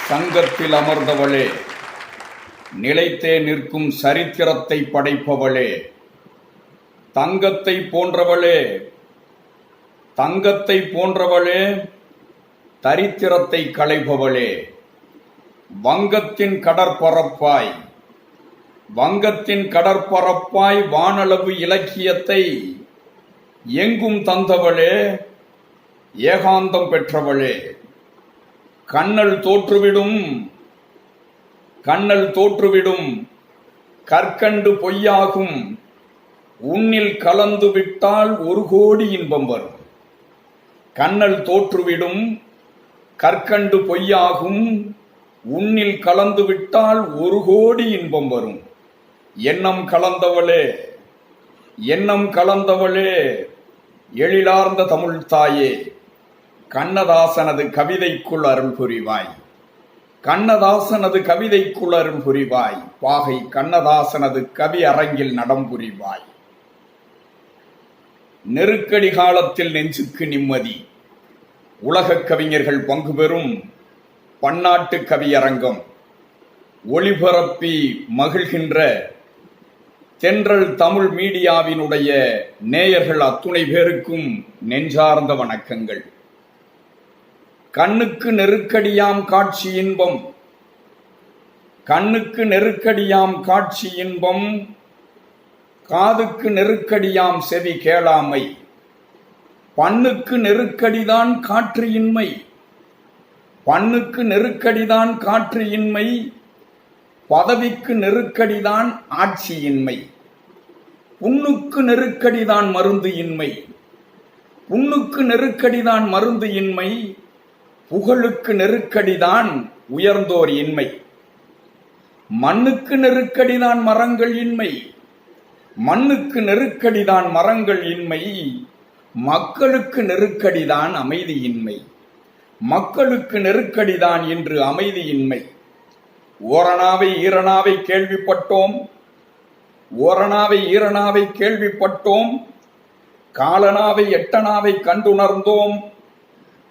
சங்கத்தில் அமர்ந்தவளே, நிலைத்தே நிற்கும் சரித்திரத்தை படைப்பவளே, தங்கத்தை போன்றவளே, தங்கத்தை போன்றவளே, தரித்திரத்தை களைபவளே, வங்கத்தின் கடற்பரப்பாய், வங்கத்தின் கடற்பரப்பாய் வானளவு இலக்கியத்தை எங்கும் தந்தவளே, ஏகாந்தம் பெற்றவளே, கண்ணல் தோற்றுவிடும், கண்ணல் தோற்றுவிடும், கற்கண்டு பொய்யாகும், உன்னில் கலந்து விட்டால் 1 கோடி இன்பம் வரும். கண்ணல் தோற்றுவிடும், கற்கண்டு பொய்யாகும், உன்னில் கலந்து விட்டால் 1 கோடி இன்பம் வரும். எண்ணம் கலந்தவளே, எண்ணம் கலந்தவளே, எழிலார்ந்த தமிழ் தாயே, கண்ணதாசனது கவிதைக்குள் அருள் புரிவாய், கண்ணதாசனது கவிதைக்குள் அருள் புரிவாய், பாகை கண்ணதாசனது கவி அரங்கில் நடம் புரிவாய். நெருக்கடி காலத்தில் நெஞ்சுக்கு நிம்மதி, உலக கவிஞர்கள் பங்கு பெறும் பன்னாட்டு கவியரங்கம் ஒளிபரப்பி மகிழ்கின்ற தென்றல் தமிழ் மீடியாவினுடைய நேயர்கள் அத்துணை பேருக்கும் நெஞ்சார்ந்த வணக்கங்கள். கண்ணுக்கு நெருக்கடியாம் காட்சி இன்பம், கண்ணுக்கு நெருக்கடியாம் காட்சி இன்பம், காதுக்கு நெருக்கடியாம் செவி கேளாமை, பண்ணுக்கு நெருக்கடிதான் காற்று இன்மை, பண்ணுக்கு நெருக்கடிதான் காற்று இன்மை, பதவிக்கு நெருக்கடிதான் ஆட்சியின்மை, புண்ணுக்கு நெருக்கடிதான் மருந்து இன்மை, புண்ணுக்கு நெருக்கடிதான் மருந்து இன்மை, புகழுக்கு நெருக்கடிதான் உயர்ந்தோர் இன்மை, மண்ணுக்கு நெருக்கடிதான் மரங்கள் இன்மை, மண்ணுக்கு நெருக்கடிதான் மரங்கள் இன்மை, மக்களுக்கு நெருக்கடிதான் அமைதியின்மை, மக்களுக்கு நெருக்கடிதான் இன்று அமைதியின்மை. ஓரணாவை ஈரணாவை கேள்விப்பட்டோம், ஓரணாவை ஈரணாவை கேள்விப்பட்டோம், காலனாவை எட்டனாவை கண்டுணர்ந்தோம்,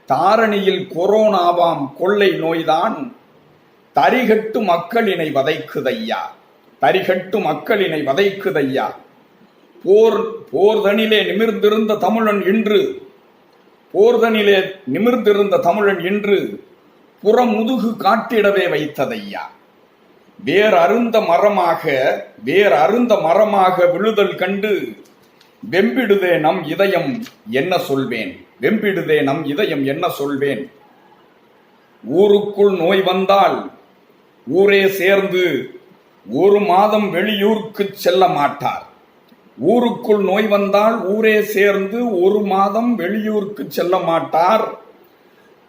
தாரணியில் கொரோனாவாம் கொள்ளை நோய்தான் தரிகட்டு மக்களினை வதைக்குதையா, தரிகட்டு மக்களினை வதைக்குதையா. போர்தனிலே நிமிர்ந்திருந்த தமிழன் இன்று, போர்தனிலே நிமிர்ந்திருந்த தமிழன் இன்று புறமுதுகு காட்டிடவே வைத்ததையா. வேர் அருந்த மரமாக விழுதல் கண்டு வெம்பிடுதே நம் இதயம் என்ன சொல்வேன், வெம்பிடுதே நம் இதயம் என்ன சொல்வேன். ஊருக்குள் நோய் வந்தால் ஊரே சேர்ந்து 1 மாதம் வெளியூருக்கு செல்ல மாட்டார். ஊருக்குள் நோய் வந்தால் ஊரே சேர்ந்து 1 மாதம் வெளியூருக்கு செல்ல மாட்டார்.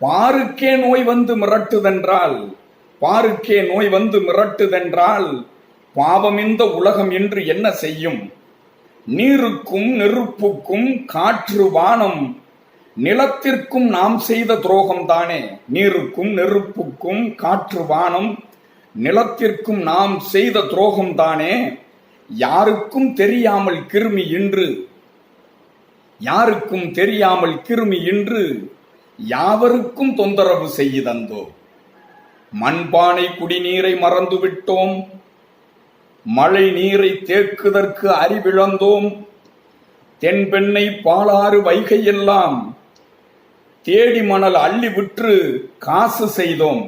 பாருக்கே நோய் வந்து மிரட்டுதென்றால், பாருக்கே நோய் வந்து மிரட்டுதென்றால் பாவம் இந்த உலகம் என்று என்ன செய்யும். நீருக்கும் நெருப்புக்கும் காற்று வானம் நிலத்திற்கும் நாம் செய்த துரோகம் தானே. நீருக்கும் நெருப்புக்கும் காற்று வானம் நிலத்திற்கும் நாம் செய்த துரோகம் தானே. யாருக்கும் தெரியாமல் கிருமி இன்று, யாருக்கும் தெரியாமல் கிருமி இன்று யாவருக்கும் தொந்தரவு செய்தந்தோ. மண்பானை குடிநீரை மறந்துவிட்டோம், மழை நீரை தேக்குதற்கு அறிவிழந்தோம். தென்பெண்ணை பாலாறு வைகை எல்லாம் தேடி மணல் அள்ளி விற்று காசு செய்தோம்.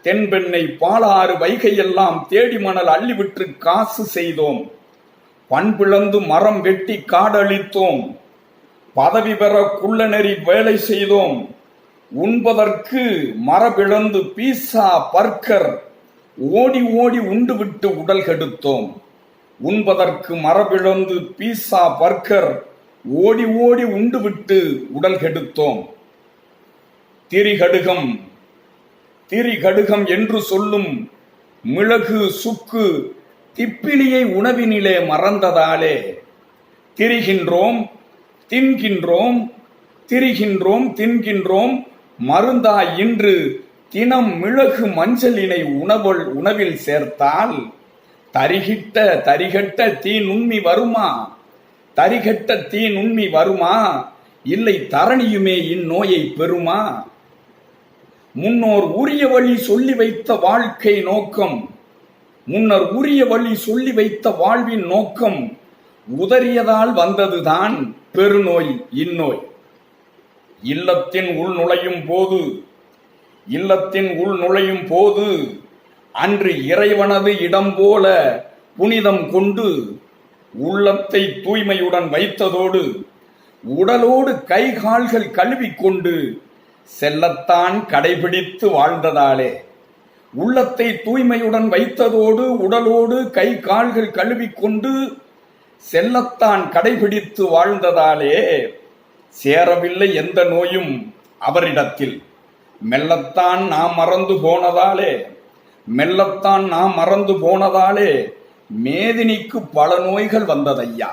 தென்பெண்ணை பாலாறு வைகை எல்லாம் தேடி மணல் அள்ளி விற்று காசு செய்தோம். பண்பிழந்து மரம் வெட்டி காடழித்தோம். பதவி பெற குள்ளநெறி வேலை செய்தோம். உண்பதற்கு மரபிழந்து பீஸா பர்கர் ஓடி ஓடி உண்டுவிட்டு உடல் கெடுத்தோம். உண்பதற்கு மரபிழந்து பீஸா பர்கர் ஓடி ஓடி உண்டுவிட்டு உடல் கெடுத்தோம். திரிகடுகம், திரிகடுகம் என்று சொல்லும் மிளகு சுக்கு திப்பிலியை உணவினிலே மறந்ததாலே திரிகின்றோம் தின்கின்றோம் திரிகின்றோம் தின்கின்றோம் மருந்தாய் இன்று தினம் மிளகு மஞ்சளினை உணவில் சேர்த்தால் தரிகட்ட தீ நுண்மி வருமா? தரிகட்ட தீ நுண்மி வருமா? இல்லை தரணியுமே இந்நோயை பெறுமா? முன்னோர் உரிய வழி சொல்லி வைத்த வாழ்க்கை நோக்கம், முன்னர் உரிய வழி சொல்லி வைத்த வாழ்வின் நோக்கம் உதறியதால் வந்ததுதான் பெருநோய் இந்நோய். இல்லத்தின் உள் நுழையும் போது அன்று இறைவனது இடம் போல புனிதம் கொண்டு உள்ளத்தை தூய்மையுடன் வைத்ததோடு உடலோடு கை கால்கள் கழுவிக்கொண்டு செல்லத்தான் கடைபிடித்து வாழ்ந்ததாலே, உள்ளத்தை தூய்மையுடன் வைத்ததோடு உடலோடு கை கால்கள் கழுவிக்கொண்டு செல்லத்தான் கடைபிடித்து வாழ்ந்ததாலே சேரவில்லை எந்த நோயும் அவரிடத்தில். மெல்லத்தான் நாம் மறந்து போனதாலே மேதினிக்கு பல நோய்கள் வந்ததையா.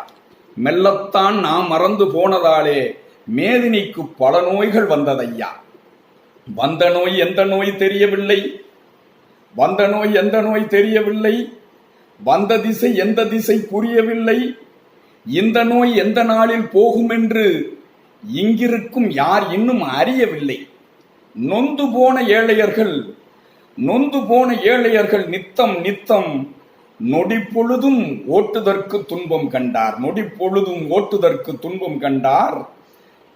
மெல்லத்தான் நாம் மறந்து போனதாலே மேதினிக்கு பல நோய்கள் வந்ததையா. வந்த நோய் எந்த நோய் தெரியவில்லை, வந்த திசை எந்த திசை புரியவில்லை. இந்த நோய் எந்த நாளில் போகும் என்று இங்கிருக்கும் யார் இன்னும் அறியவில்லை. நொந்து போன ஏழையர்கள் நித்தம் நொடி பொழுதும் ஓட்டுதற்கு துன்பம் கண்டார்.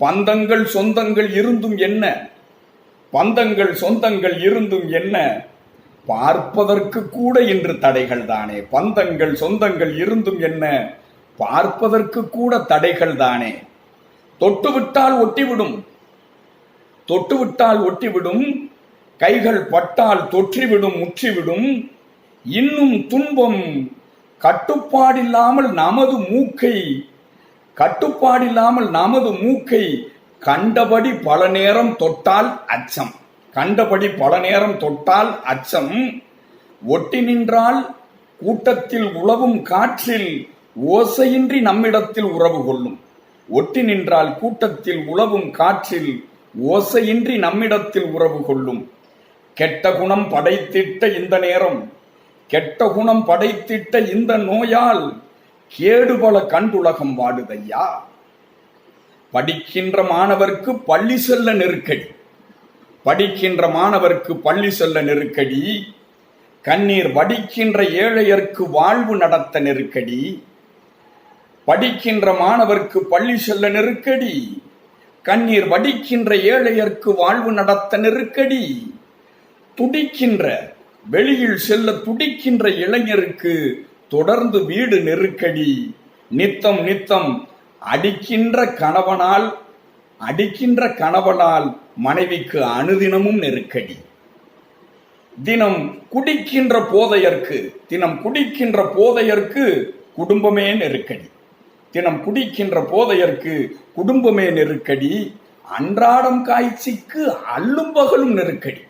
பந்தங்கள் சொந்தங்கள் இருந்தும் என்ன பார்ப்பதற்கு கூட இன்று தடைகள் தானே. பந்தங்கள் சொந்தங்கள் இருந்தும் என்ன பார்ப்பதற்கு கூட தடைகள் தானே. தொட்டுவிட்டால் ஒட்டிவிடும், கைகள் பட்டால் தொற்றிவிடும் முற்றிவிடும். இன்னும் துன்பம் கட்டுப்பாடில்லாமல் நமது மூக்கை கண்டபடி பல நேரம் தொட்டால் அச்சம். ஒட்டி நின்றால் கூட்டத்தில் உழவும் காற்றில் ஓசையின்றி நம்மிடத்தில் உறவு கொள்ளும். ஒட்டி நின்றால் கூட்டத்தில் உழவும் காற்றில் ஓசையின்றி நம்மிடத்தில் உறவு கொள்ளும். கெட்ட குணம் படைத்திட்ட இந்த நோயால் கேடுபல கண்டுலகம் வாடுதையா. படிக்கின்ற மாணவர்க்கு பள்ளி செல்ல நெருக்கடி, கண்ணீர் வடிக்கின்ற ஏழையர்க்கு வாழ்வு நடத்த நெருக்கடி. படிக்கின்ற மாணவர்க்கு பள்ளி செல்ல நெருக்கடி, கண்ணீர் வடிக்கின்ற ஏழையர்க்கு வாழ்வு நடத்த நெருக்கடி. வெளியில் செல்ல துடிக்கின்ற இளைஞருக்கு தொடர்ந்து வீடு நெருக்கடி. நித்தம் அடிக்கின்ற கணவனால் மனைவிக்கு அனுதினமும் நெருக்கடி. தினம் குடிக்கின்ற போதையர்க்கு குடும்பமே நெருக்கடி. அன்றாடம் காய்ச்சிக்கு அல்லும் பகலும் நெருக்கடி.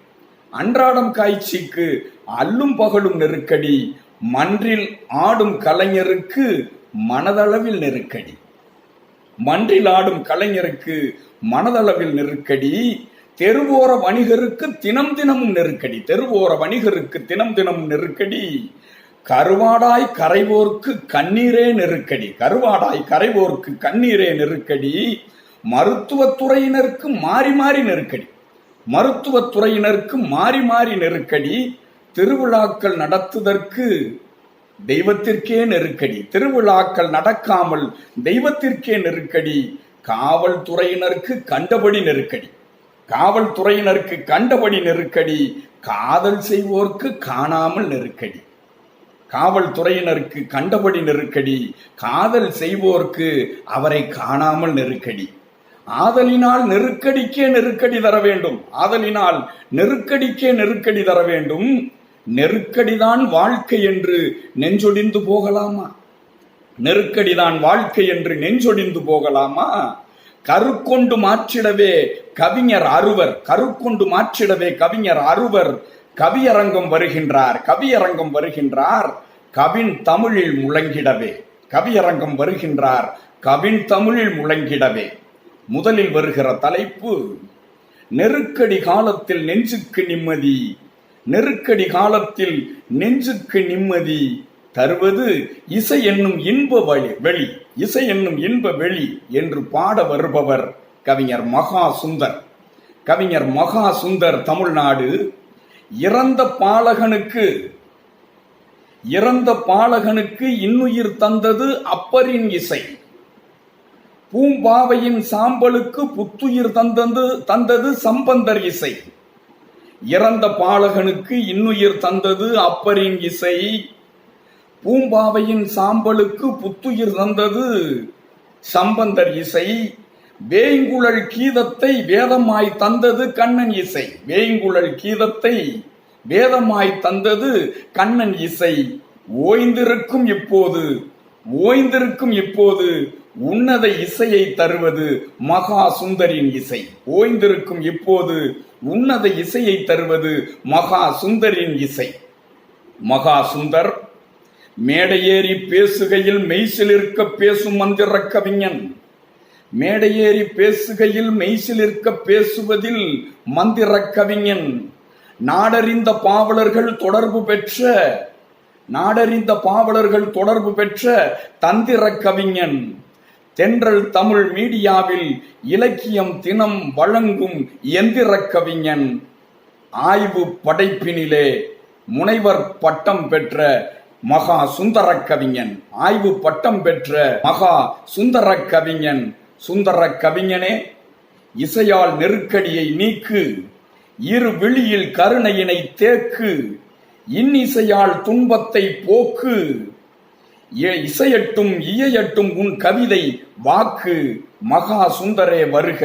மன்றில் ஆடும் கலைஞருக்கு மனதளவில் நெருக்கடி. தெருவோர வணிகருக்கு தினம் தினமும் நெருக்கடி. கருவாடாய் கரைவோர்க்கு கண்ணீரே நெருக்கடி. மருத்துவத்துறையினருக்கு மாறி நெருக்கடி. திருவிழாக்கள் நடத்துவதற்கு தெய்வத்திற்கே நெருக்கடி. திருவிழாக்கள் நடக்காமல் தெய்வத்திற்கே நெருக்கடி. காவல்துறையினருக்கு கண்டபடி நெருக்கடி. காதல் செய்வோர்க்கு காணாமல் நெருக்கடி. காவல்துறையினருக்கு கண்டபடி நெருக்கடி. காதல் செய்வோர்க்கு அவரை காணாமல் நெருக்கடி. ஆதலினால் நெருக்கடிக்கே நெருக்கடி தர வேண்டும். நெருக்கடிதான் வாழ்க்கை என்று நெஞ்சொடிந்து போகலாமா? கருக்கொண்டு மாற்றிடவே கவிஞர் அறுவர் கவியரங்கம் வருகின்றார். கவியரங்கம் வருகின்றார் கவின் தமிழில் முழங்கிடவே. கவியரங்கம் வருகின்றார் கவின் தமிழில் முழங்கிடவே. முதலில் வருகிற தலைப்பு நெருக்கடி காலத்தில் நெஞ்சுக்கு நிம்மதி. நெருக்கடி காலத்தில் நெஞ்சுக்கு நிம்மதி தருவது இசை என்னும் இன்ப வெளி. இசை என்னும் இன்ப வெளி என்று பாட வருபவர் கவிஞர் மகா சுந்தர். கவிஞர் மகா சுந்தர் தமிழ்நாடு. இறந்த பாலகனுக்கு இன்னுயிர் தந்தது அப்பரின் இசை. பூம்பாவையின் சாம்பலுக்கு புத்துயிர் தந்தது சம்பந்தர் இசை. இறந்த பாலகனுக்கு இன்னுயிர் தந்தது அப்பரின் இசை. பூம்பாவையின் சாம்பலுக்கு புத்துயிர் தந்தது சம்பந்தர் இசை. வேங்குழல் கீதத்தை வேதமாய் தந்தது கண்ணன் இசை. வேங்குழல் கீதத்தை வேதமாய் தந்தது கண்ணன் இசை. ஓய்ந்திருக்கும் இப்போது உன்னத இசையை தருவது மகா சுந்தரின் இசை. ஓய்ந்திருக்கும் இப்போது உன்னத இசையை தருவது மகா சுந்தரின் இசை. மகா சுந்தர் மேடையேறி பேசுகையில் மெய்சிலிருக்க பேசும் மந்திர கவிஞன். மேடையேறி பேசுகையில் மெய்சிலிருக்க பேசுவதில் மந்திர கவிஞன். நாடறிந்த பாவலர்கள் தொடர்பு பெற்ற தந்திர கவிஞன். தென்றல் தமிழ் மீடியாவில் இலக்கியம் தினம் வழங்கும் எந்திர கவிஞன். ஆய்வு படைப்பினிலே முனைவர் பட்டம் பெற்ற மகா சுந்தர கவிஞன். ஆய்வு பட்டம் பெற்ற மகா சுந்தர கவிஞன். சுந்தர கவிஞனே, இசையால் நெருக்கடியை நீக்கு, இரு விழியில் கருணையினை தேக்கு, இன்னிசையால் துன்பத்தை போக்கு, இசையட்டும் இயையட்டும் உன் கவிதை வாக்கு, மகா சுந்தரே வருக,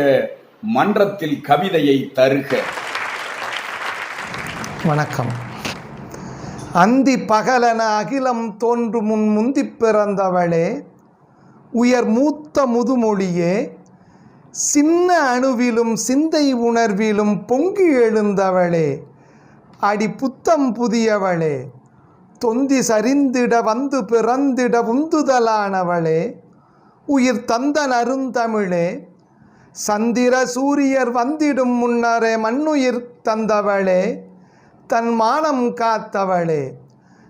மன்றத்தில் கவிதையை தருக. வணக்கம். அந்தி பகலென அகிலம் தோன்று முன் முந்தி பிறந்தவளே, உயர் மூத்த முதுமொழியே, சின்ன அணுவிலும் சிந்தை உணர்விலும் பொங்கி எழுந்தவளே, அடி புத்தம் புதியவளே, தொந்தி சரிந்திட வந்து பிறந்திட உந்துதலானவளே, உயிர் தந்தன் அருந்தமிழே, சந்திர சூரியர் வந்திடும் முன்னரே மண்ணுயிர் தந்தவளே, தன் மானம் காத்தவளே,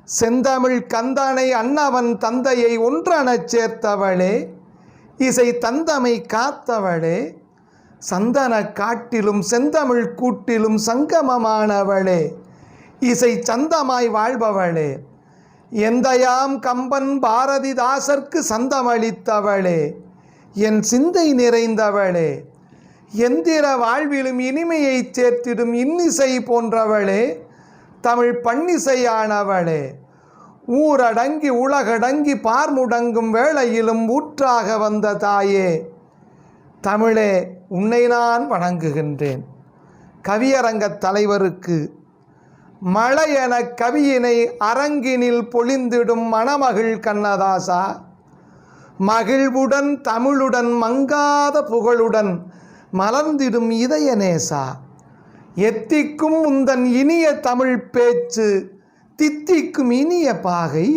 செந்தமிழ் கந்தனை அன்னவன் தந்தையை ஒன்றனச் சேர்த்தவளே, இசை தந்தமை காத்தவளே, சந்தன காட்டிலும் செந்தமிழ் கூட்டிலும் சங்கமமானவளே, இசை சந்தமாய் வாழ்பவளே, எந்தையாம் கம்பன் பாரதிதாசர்க்கு சந்தமளித்தவளே, என் சிந்தை நிறைந்தவளே, எந்திர வாழ்விலும் இனிமையை சேர்த்திடும் இன்னிசை போன்றவளே, தமிழ் பன்னிசையானவளே, ஊரடங்கி உலகடங்கி பார்முடங்கும் வேளையிலும் ஊற்றாக வந்த தாயே, தமிழே உன்னை நான் வணங்குகின்றேன். கவியரங்கத் தலைவருக்கு மழையென கவியினை அரங்கினில் பொழிந்திடும் மணமகிழ் கண்ணதாசா, மகிழ்வுடன் தமிழுடன் மங்காத புகழுடன் மலர்ந்திடும் இதயநேசா, எத்திக்கும் உந்தன் இனிய தமிழ் பேச்சு, தித்திக்கும் இனிய பாகை,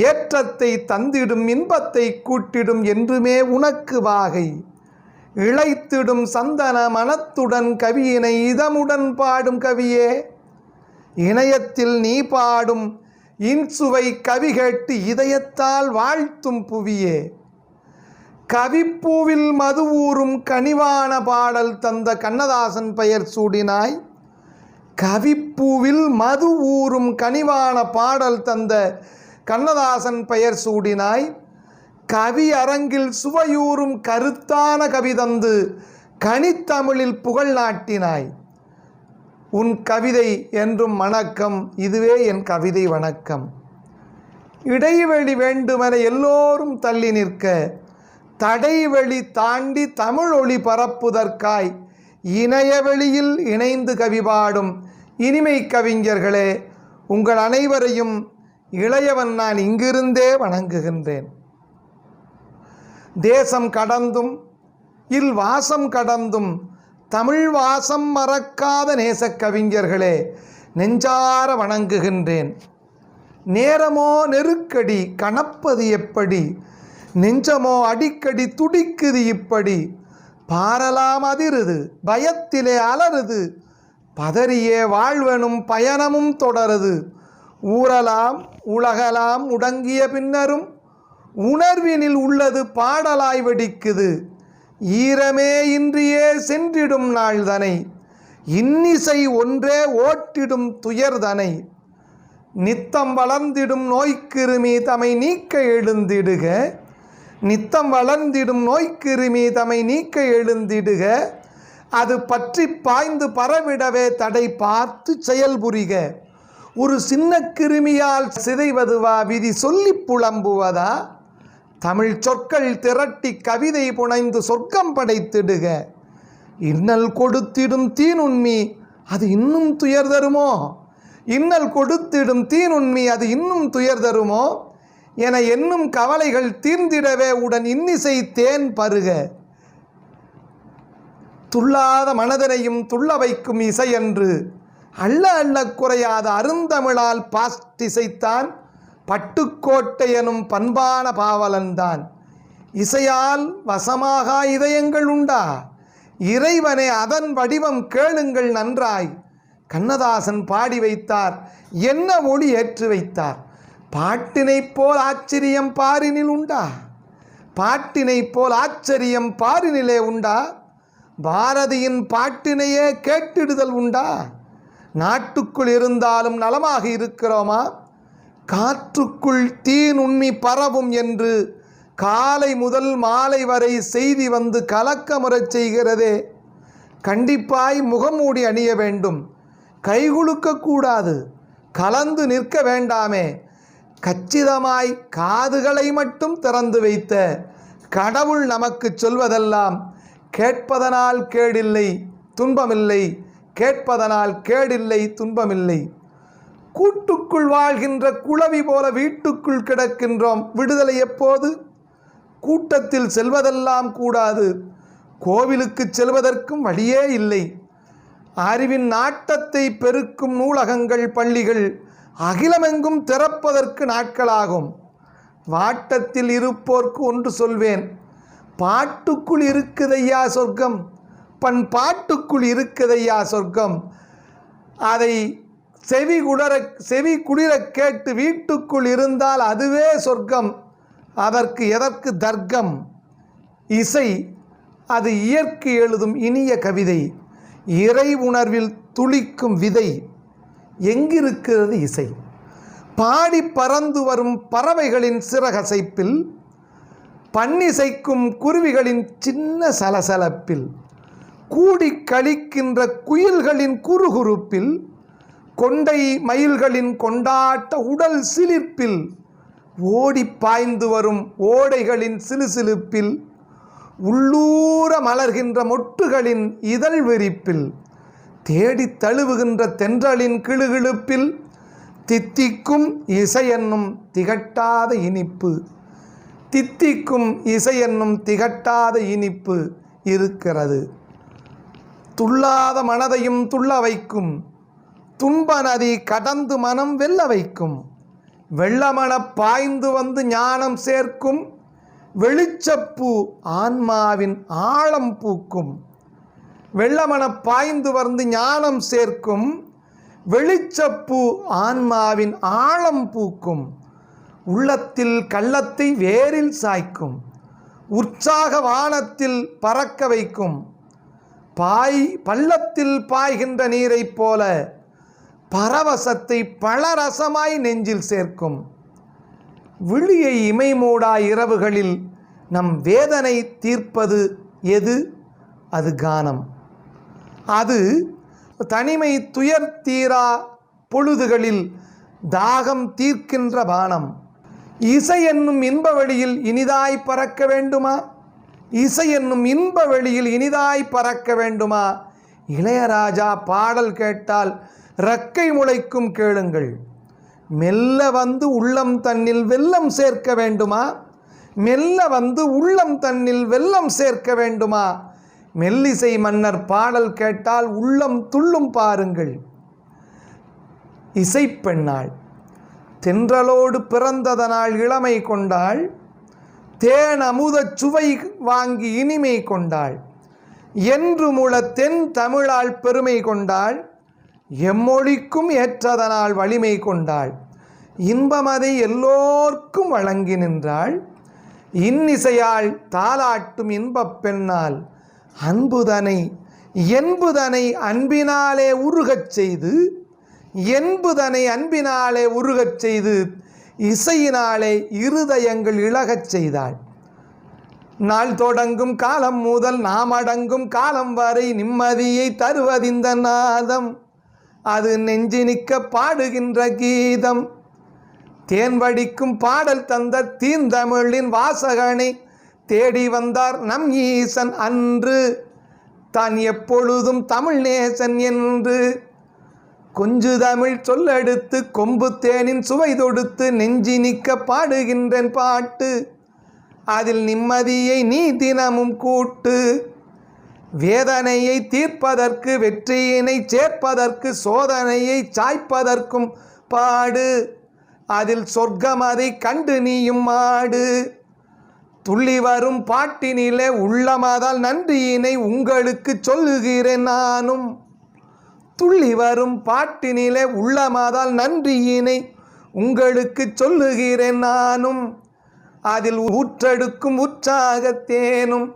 ஏற்றத்தை தந்திடும் இன்பத்தை கூட்டிடும் என்றுமே உனக்கு வாகை, இழைத்திடும் சந்தன மனத்துடன் கவியினை இதமுடன் பாடும் கவியே, இணையத்தில் நீ பாடும் இன்சுவை கவி கேட்டு இதயத்தால் வாழ்த்தும் புவியே, கவிப்பூவில் மது ஊறும் கனிவான பாடல் தந்த கண்ணதாசன் பெயர் சூடினாய், கவிப்பூவில் மது ஊறும் கனிவான பாடல் தந்த கண்ணதாசன் பெயர் சூடினாய், கவி அரங்கில் சுவையூறும் கருத்தான கவி தந்து கனித்தமிழில் புகழ் நாட்டினாய். உன் கவிதை என்றும் வணக்கம். இதுவே என் கவிதை வணக்கம். இடைவெளி வேண்டுமென எல்லோரும் தள்ளி நிற்க, தடைவெளி தாண்டி தமிழ் ஒளி பரப்புதற்காய் இணையவெளியில் இணைந்து கவி பாடும் இனிமை கவிஞர்களே, உங்கள் அனைவரையும் இளையவன் நான் இங்கிருந்தே வணங்குகின்றேன். தேசம் கடந்தும் வாசம் கடந்தும் தமிழ் வாசம் மறக்காத நேசக் கவிஞர்களே, நெஞ்சார வணங்குகின்றேன். நேரமோ நெருக்கடி கணப்பது எப்படி, நெஞ்சமோ அடிக்கடி துடிக்குது இப்படி. பாரலாம் அதிருது பயத்திலே அலறுது, பதறியே வாழ்வெனும் பயணமும் தொடருது. ஊறலாம் உலகலாம் முடங்கிய பின்னரும் உணர்வினில் உள்ளது பாடலாய் வெடிக்குது. ஈரமே இன்றியே சென்றிடும் நாள்தனை, இன்னிசை ஒன்றே ஓட்டிடும் துயர்தனை. நித்தம் வளர்ந்திடும் நோய்க்கிருமி தமை நீக்க எழுந்திடுக, நித்தம் வளர்ந்திடும் நோய்க்கிருமி தமை நீக்க எழுந்திடுக. அது பற்றி பாய்ந்து பரவிடவே தடை பார்த்து செயல்புரிக. ஒரு சின்ன கிருமியால் சிதைவதுவா விதி சொல்லி புலம்புவதா, தமிழ் சொற்கள் திரட்டி கவிதை புனைந்து சொர்க்கம் படைத்திடுக. இன்னல் கொடுத்திடும் தீனுண்மி அது இன்னும் துயர் தருமோ, இன்னல் கொடுத்திடும் தீனுண்மி அது இன்னும் துயர் தருமோ என எண்ணும் கவலைகள் தீர்ந்திடவே உடன் இன்னிசை தேன் பருக. துள்ளாத மனதனையும் துள்ள வைக்கும் இசையன்று, அள்ள அள்ள குறையாத அருந்தமிழால் பாஸ்டிசைத்தான் பட்டுக்கோட்டை எனும் பண்பான பாவலன்தான். இசையால் வசமாக இதயங்கள் உண்டா, இறைவனே அதன் வடிவம் கேளுங்கள் நன்றாய். கண்ணதாசன் பாடி வைத்தார், என்ன மொழி ஏற்று வைத்தார். பாட்டினைப் போல் ஆச்சரியம் பாரினில் உண்டா, பாட்டினைப் போல் ஆச்சரியம் பாரினிலே உண்டா. பாரதியின் பாட்டினையே கேட்டிடுதல் உண்டா. நாட்டுக்குள் இருந்தாலும் நலமாக இருக்கிறோமா. காற்றுக்குள் தீநுண்மி பரவும் என்று காலை முதல் மாலை வரை செய்தி வந்து கலக்கமுறச் செய்கிறதே. கண்டிப்பாய் முகமூடி அணிய வேண்டும், கைகுலுக்கக்கூடாது, கலந்து நிற்க வேண்டாமே. கச்சிதமாய் காதுகளை மட்டும் திறந்து வைத்த கடவுள் நமக்கு சொல்வதெல்லாம் கேட்பதனால் கேடில்லை துன்பமில்லை, கேட்பதனால் கேடில்லை துன்பமில்லை. கூட்டுக்குள் வாழ்கின்ற குளவி போல வீட்டுக்குள் கிடக்கின்றோம், விடுதலை எப்போது. கூட்டத்தில் செல்வதெல்லாம் கூடாது, கோவிலுக்கு செல்வதற்கும் வழியே இல்லை. அறிவின் நாட்டத்தை பெருக்கும் நூலகங்கள் பள்ளிகள் அகிலமெங்கும் திறப்பதற்கு நாட்களாகும். வாட்டத்தில் இருப்போர்க்கு ஒன்று சொல்வேன், பாட்டுக்குள் இருக்குதையா சொர்க்கம், பாட்டுக்குள் இருக்குதையா சொர்க்கம். அதை செவி குளிர கேட்டு வீட்டுக்குள் இருந்தால் அதுவே சொர்க்கம். அதற்கு எதற்கு தர்க்கம். இசை அது இயற்கை எழுதும் இனிய கவிதை, இறை உணர்வில் துளிக்கும் விதை. எங்கிருக்கிறது இசை? பாடி பறந்து வரும் பறவைகளின் சிறகசைப்பில், பன்னிசைக்கும் குருவிகளின் சின்ன சலசலப்பில், கூடி கழிக்கின்ற குயில்களின் குறுகுறுப்பில், கொண்டை மயில்களின் கொண்டாட்ட உடல் சிலிர்ப்பில், ஓடி பாய்ந்து வரும் ஓடைகளின் சிலுசிலுப்பில், உள்ளூர மலர்கின்ற மொட்டுகளின் இதழ் விரிப்பில், தேடி தழுவுகின்ற தென்றலின் கிளுகிழுப்பில், தித்திக்கும் இசை என்னும் திகட்டாத இனிப்பு, தித்திக்கும் இசை என்னும் திகட்டாத இனிப்பு இருக்கிறது. துள்ளாத மனதையும் துள்ள வைக்கும், துன்ப நதி கடந்து மனம் வெல்ல வைக்கும், வெள்ளமன பாய்ந்து வந்து ஞானம் சேர்க்கும், வெளிச்சப்பூ ஆன்மாவின் ஆழம் பூக்கும். வெள்ளமன பாய்ந்து வந்து ஞானம் சேர்க்கும், வெளிச்சப்பூ ஆன்மாவின் ஆழம் பூக்கும். உள்ளத்தில் கள்ளத்தை வேரில் சாய்க்கும், உற்சாக வானத்தில் பறக்க வைக்கும். பள்ளத்தில் பாய்கின்ற நீரைப் போல பரவசத்தை பலரசமாய் நெஞ்சில் சேர்க்கும். விழியை இமை மூடா இரவுகளில் நம் வேதனை தீர்ப்பது எது? அது கானம். அது தனிமை துயர் தீரா பொழுதுகளில் தாகம் தீர்க்கின்ற பானம். இசை என்னும் இன்ப வெளியில் இனிதாய் பறக்க வேண்டுமா? இசை என்னும் இன்ப வெளியில் இனிதாய் பறக்க வேண்டுமா? இளையராஜா பாடல் கேட்டால் இறக்கை முளைக்கும் கேளுங்கள். மெல்ல வந்து உள்ளம் தன்னில் வெல்லம் சேர்க்க வேண்டுமா? மெல்ல வந்து உள்ளம் தன்னில் வெல்லம் சேர்க்க வேண்டுமா? மெல்லிசை மன்னர் பாடல் கேட்டால் உள்ளம் துள்ளும் பாருங்கள். இசைப்பெண்ணாள். தென்றலோடு பிறந்ததனால் இளமை கொண்டாள். தேன் அமுதச் சுவை வாங்கி இனிமை கொண்டாள். என்று முள தென் தமிழால் பெருமை கொண்டாள். எம்மொழிக்கும் ஏற்றதனால் வலிமை கொண்டாள். இன்பமதை எல்லோர்க்கும் வழங்கி நின்றாள். இன்னிசையால் தாலாட்டும் இன்பப் பெண்ணால் அன்புதனை என்புதனை அன்பினாலே உருகச் செய்து இசையினாலே இருதயங்கள் இழகச் செய்தாள். நாள் தொடங்கும் காலம் முதல் நாம் அடங்கும் காலம் வரை நிம்மதியை தருவதிந்த நாதம். அது நெஞ்சு நிற்க பாடுகின்ற கீதம். தேன் வடிக்கும் பாடல் தந்த தீந்தமிழின் வாசகனை தேடி வந்தார் நம் ஈசன் அன்று. தான் எப்பொழுதும் தமிழ் நேசன் என்று. கொஞ்சு தமிழ் சொல்லெடுத்து கொம்பு தேனின் சுவை தொடுத்து நெஞ்சி நிற்க பாடுகின்றேன் பாட்டு. அதில் நிம்மதியை நீ தினமும் கூட்டு. வேதனையை தீர்ப்பதற்கு வெற்றியினை சேர்ப்பதற்கு சோதனையை சாய்ப்பதற்கும் பாடு. அதில் சொர்க்கம் அதை கண்டு நீயும் ஆடு. துள்ளி வரும் பாட்டினிலே உள்ளமதால் நன்றியினை உங்களுக்கு சொல்லுகிறேன் நானும். துள்ளி வரும் பாட்டினிலே உள்ளமதால் நன்றியினை உங்களுக்கு சொல்லுகிறேன் நானும். அதில் ஊற்றெடுக்கும் உற்சாகத்தேனும்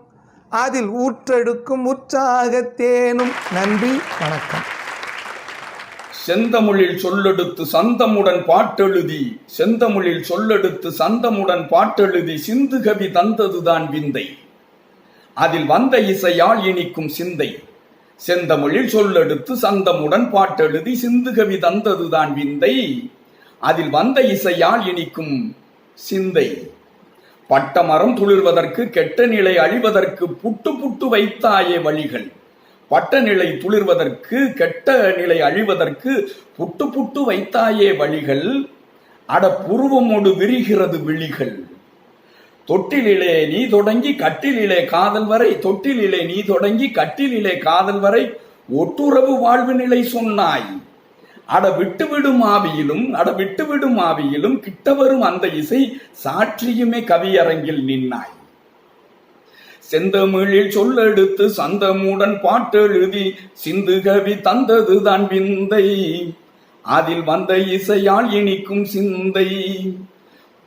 நன்றி, வணக்கம். செந்தமிழில் சொல்லெடுத்து சந்தமுடன் பாட்டெழுதி சிந்து கவி தந்ததுதான் விந்தை. அதில் வந்த இசையால் இனிக்கும் சிந்தை. செந்தமிழில் சொல்லெடுத்து சந்தமுடன் பாட்டெழுதி சிந்து கவி தந்ததுதான் விந்தை. அதில் வந்த இசையால் இனிக்கும் சிந்தை. பட்டமரம் துளிர்வதற்கு கெட்ட நிலை அழிவதற்கு புட்டு புட்டு வைத்தாயே வழிகள். பட்ட நிலை துளிர்வதற்கு கெட்ட நிலை அழிவதற்கு புட்டு புட்டு வைத்தாயே வழிகள். அட புருவமோடு விரிகிறது விழிகள். தொட்டிலே நீ தொடங்கி கட்டிலே காதல் வரை ஒட்டுறவு வாழ்வு நிலை சொன்னாய். அட விட்டுவிடும் ஆவியிலும் கிட்ட வரும் அந்த இசை சாற்றியுமே கவியரங்கில் நின்னாய். செந்தமிழில் சொல்லெடுத்து சந்தமுடன் பாட்டெழுதி சிந்து கவி தந்ததுதான் விந்தை. அதில் வந்த இசையால் இனிக்கும் சிந்தை.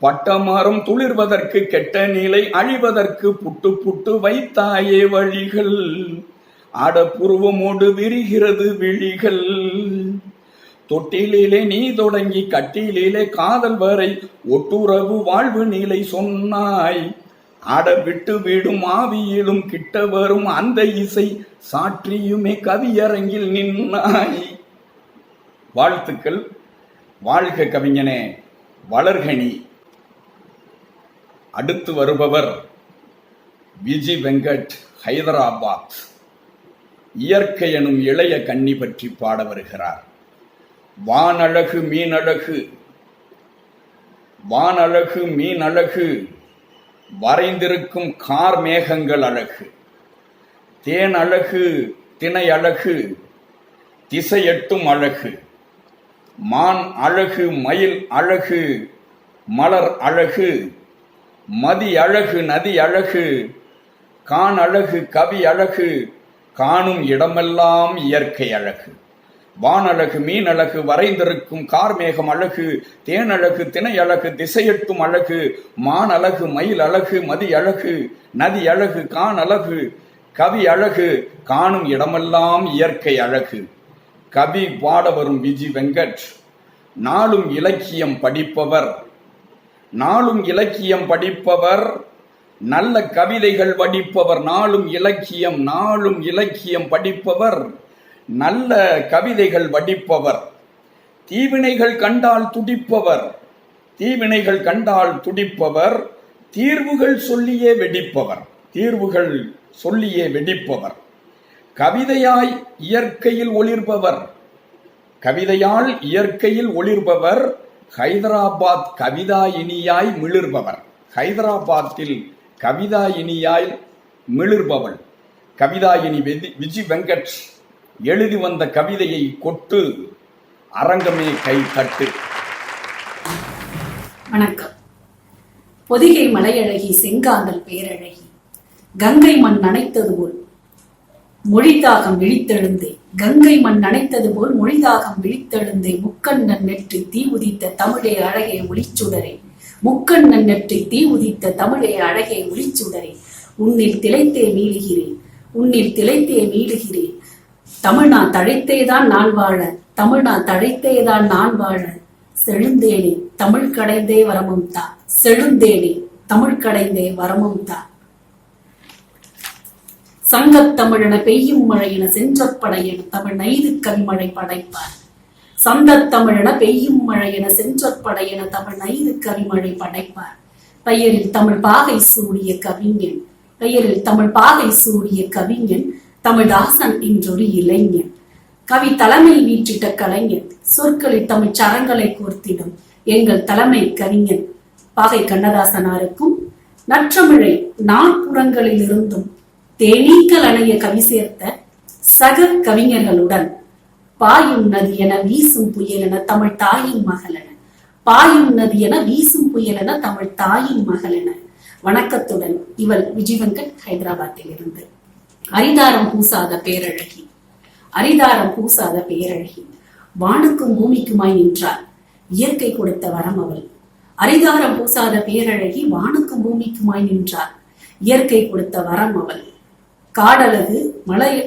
பட்டமரம் துளிர்வதற்கு கெட்ட நிலை அழிவதற்கு புட்டு புட்டு வைத்தாயே வழிகள். அட புருவமோடு விரிகிறது விழிகள். தொட்டிலே நீ தொடங்கி கட்டிலே காதல் வரை ஒட்டுறவு வாழ்வு நிலை சொன்னாய். அட விட்டு விடும் ஆவியிலும் கிட்ட வரும் அந்த இசை சாற்றியுமே கவியரங்கில் நின்னாய். வாழ்த்துக்கள். வாழ்க கவிஞனே, வளர்கனி. அடுத்து வருபவர் விஜி வெங்கட், ஹைதராபாத். இயற்கை எனும் இளைய கன்னி பற்றி பாட வருகிறார். வானழகு மீனழகு வரைந்திருக்கும் கார் மேகங்கள் அழகு. தேன் அழகு திணை அழகு திசையெட்டும் அழகு. மான் அழகு மயில் அழகு மலர் அழகு. மதி அழகு நதி அழகு. கான் அழகு கவி அழகு. காணும் இடமெல்லாம் இயற்கை அழகு. வானழகு மீனழகு வரைந்திருக்கும் கார்மேகம் அழகு. தேனழகு திணை அழகு திசையெட்டும் அழகு. மான் அழகு மயில் அழகு மதி அழகு நதி அழகு. கான் அழகு கவி அழகு. காணும் இடமெல்லாம் இயற்கை அழகு. கவி பாட வரும் விஜி வெங்கட் நாளும் இலக்கியம் படிப்பவர், நல்ல கவிதைகள் வடிப்பவர். நாளும் இலக்கியம் படிப்பவர், நல்ல கவிதைகள் வடிப்பவர். தீவினைகள் கண்டால் துடிப்பவர். தீர்வுகள் சொல்லியே வெடிப்பவர். கவிதையால் இயற்கையில் ஒளிர்பவர். ஹைதராபாத் கவிதாயினியாய் மிளிர்பவர். ஹைதராபாத்தில் கவிதாயினியாய் மிளிர்பவள் கவிதாயினி விஜி வெங்கட் எழுதி வந்த கவிதையை கொட்டு அரங்கமே கை தட்டு. வணக்கம். பொதிகை மலையழகி செங்காந்தல் பேரழகி கங்கை மண் நனைத்தது போல் மொழிதாகம் விழித்தெழுந்தே, கங்கை மண் நனைத்தது போல் மொழிதாகம் விழித்தெழுந்தே, முக்கண்ணன் நெற்றி தீ உதித்த தமிழே அழகே ஒளிச்சுடரே, முக்கண்ணன் நெற்றி தீ உதித்த தமிழே அழகே ஒளிச்சுடரே, உன்னில் திளைத்தே மீளுகிறேன், உன்னில் திளைத்தே மீளுகிறேன், தமிழ்நா தழைத்தேதான் நான் வாழ, தமிழ்நா தழைத்தேதான் நான் வாழ, செழுந்தேனே தமிழ் கடைந்தே வரமும் தா, செழுந்தேனே தமிழ் கடைந்தே வரமும் தா. சங்கத்தமிழென பெய்யும் மழையென சென்றப்படையென தமிழ் நெய்து கவிமழை படைப்பார், சந்தத்தமிழென பெய்யும் மழையென சென்றப்படையென தமிழ் நெய்து கவிமழை படைப்பார், பெயரில் தமிழ் பாகை சூடிய கவிஞன், பெயரில் தமிழ் பாகை சூடிய கவிஞன், தமிழ்தாசன் என்றொரு இளைஞன், கவி தலைமை வீற்றிட்ட கலைஞன், சொற்களில் தமிழ் சரங்களை கோர்த்திடும் எங்கள் தலைமை கவிஞன் பாகை கண்ணதாசனாருக்கும், நற்றமிழை நாற்புறங்களில் இருந்தும் தேனீக்கள் அணைய கவி சேர்த்த சக கவிஞர்களுடன் பாயும் நதி என வீசும் புயல் என தமிழ் தாயின் மகளென, பாயும் நதி என வீசும் புயல் என தமிழ் தாயின் மகளென வணக்கத்துடன் இவள் விஜயவங்கட், ஹைதராபாத்தில் இருந்து. அரிதாரம் பூசாத பேரழகி, அரிதாரம் பூசாத பேரழகி வானுக்கும் பூமிக்குமாய் நின்றாள், இயற்கை கொடுத்த வரம் அவள். அரிதாரம் பூசாத பேரழகி வானுக்கும் பூமிக்குமாய் நின்றாள், இயற்கை கொடுத்த வரம் அவள். காடழகு,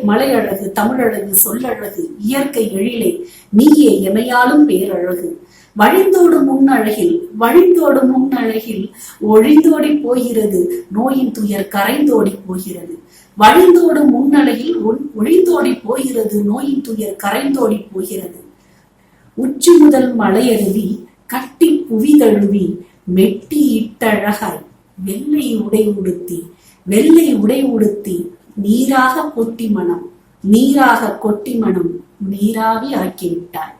மலையழகு, தமிழழகு, சொல்லழகு, இயற்கை எழிலை நீயே எமையாலும் பேரழகு, வழிந்தோடும் முன்னழகில், வழிந்தோடும் முன்னழகில் ஒழிந்தோடி போகிறது நோயின் துயர் கரைந்தோடி போகிறது, வழிந்தோடும் முன்னழகில் ஒழிந்தோடி போகிறது நோயின் துயர் கரைந்தோடி போகிறது. உச்சி முதல் மலையருவி கட்டி புவிதழுவி மெட்டி இட்டழகாய் வெள்ளை உடை உடுத்தி, வெள்ளை உடை உடுத்தி நீராக கொட்டி மனம், நீராக கொட்டி மனம் நீராவி ஆக்கிவிட்டாய்,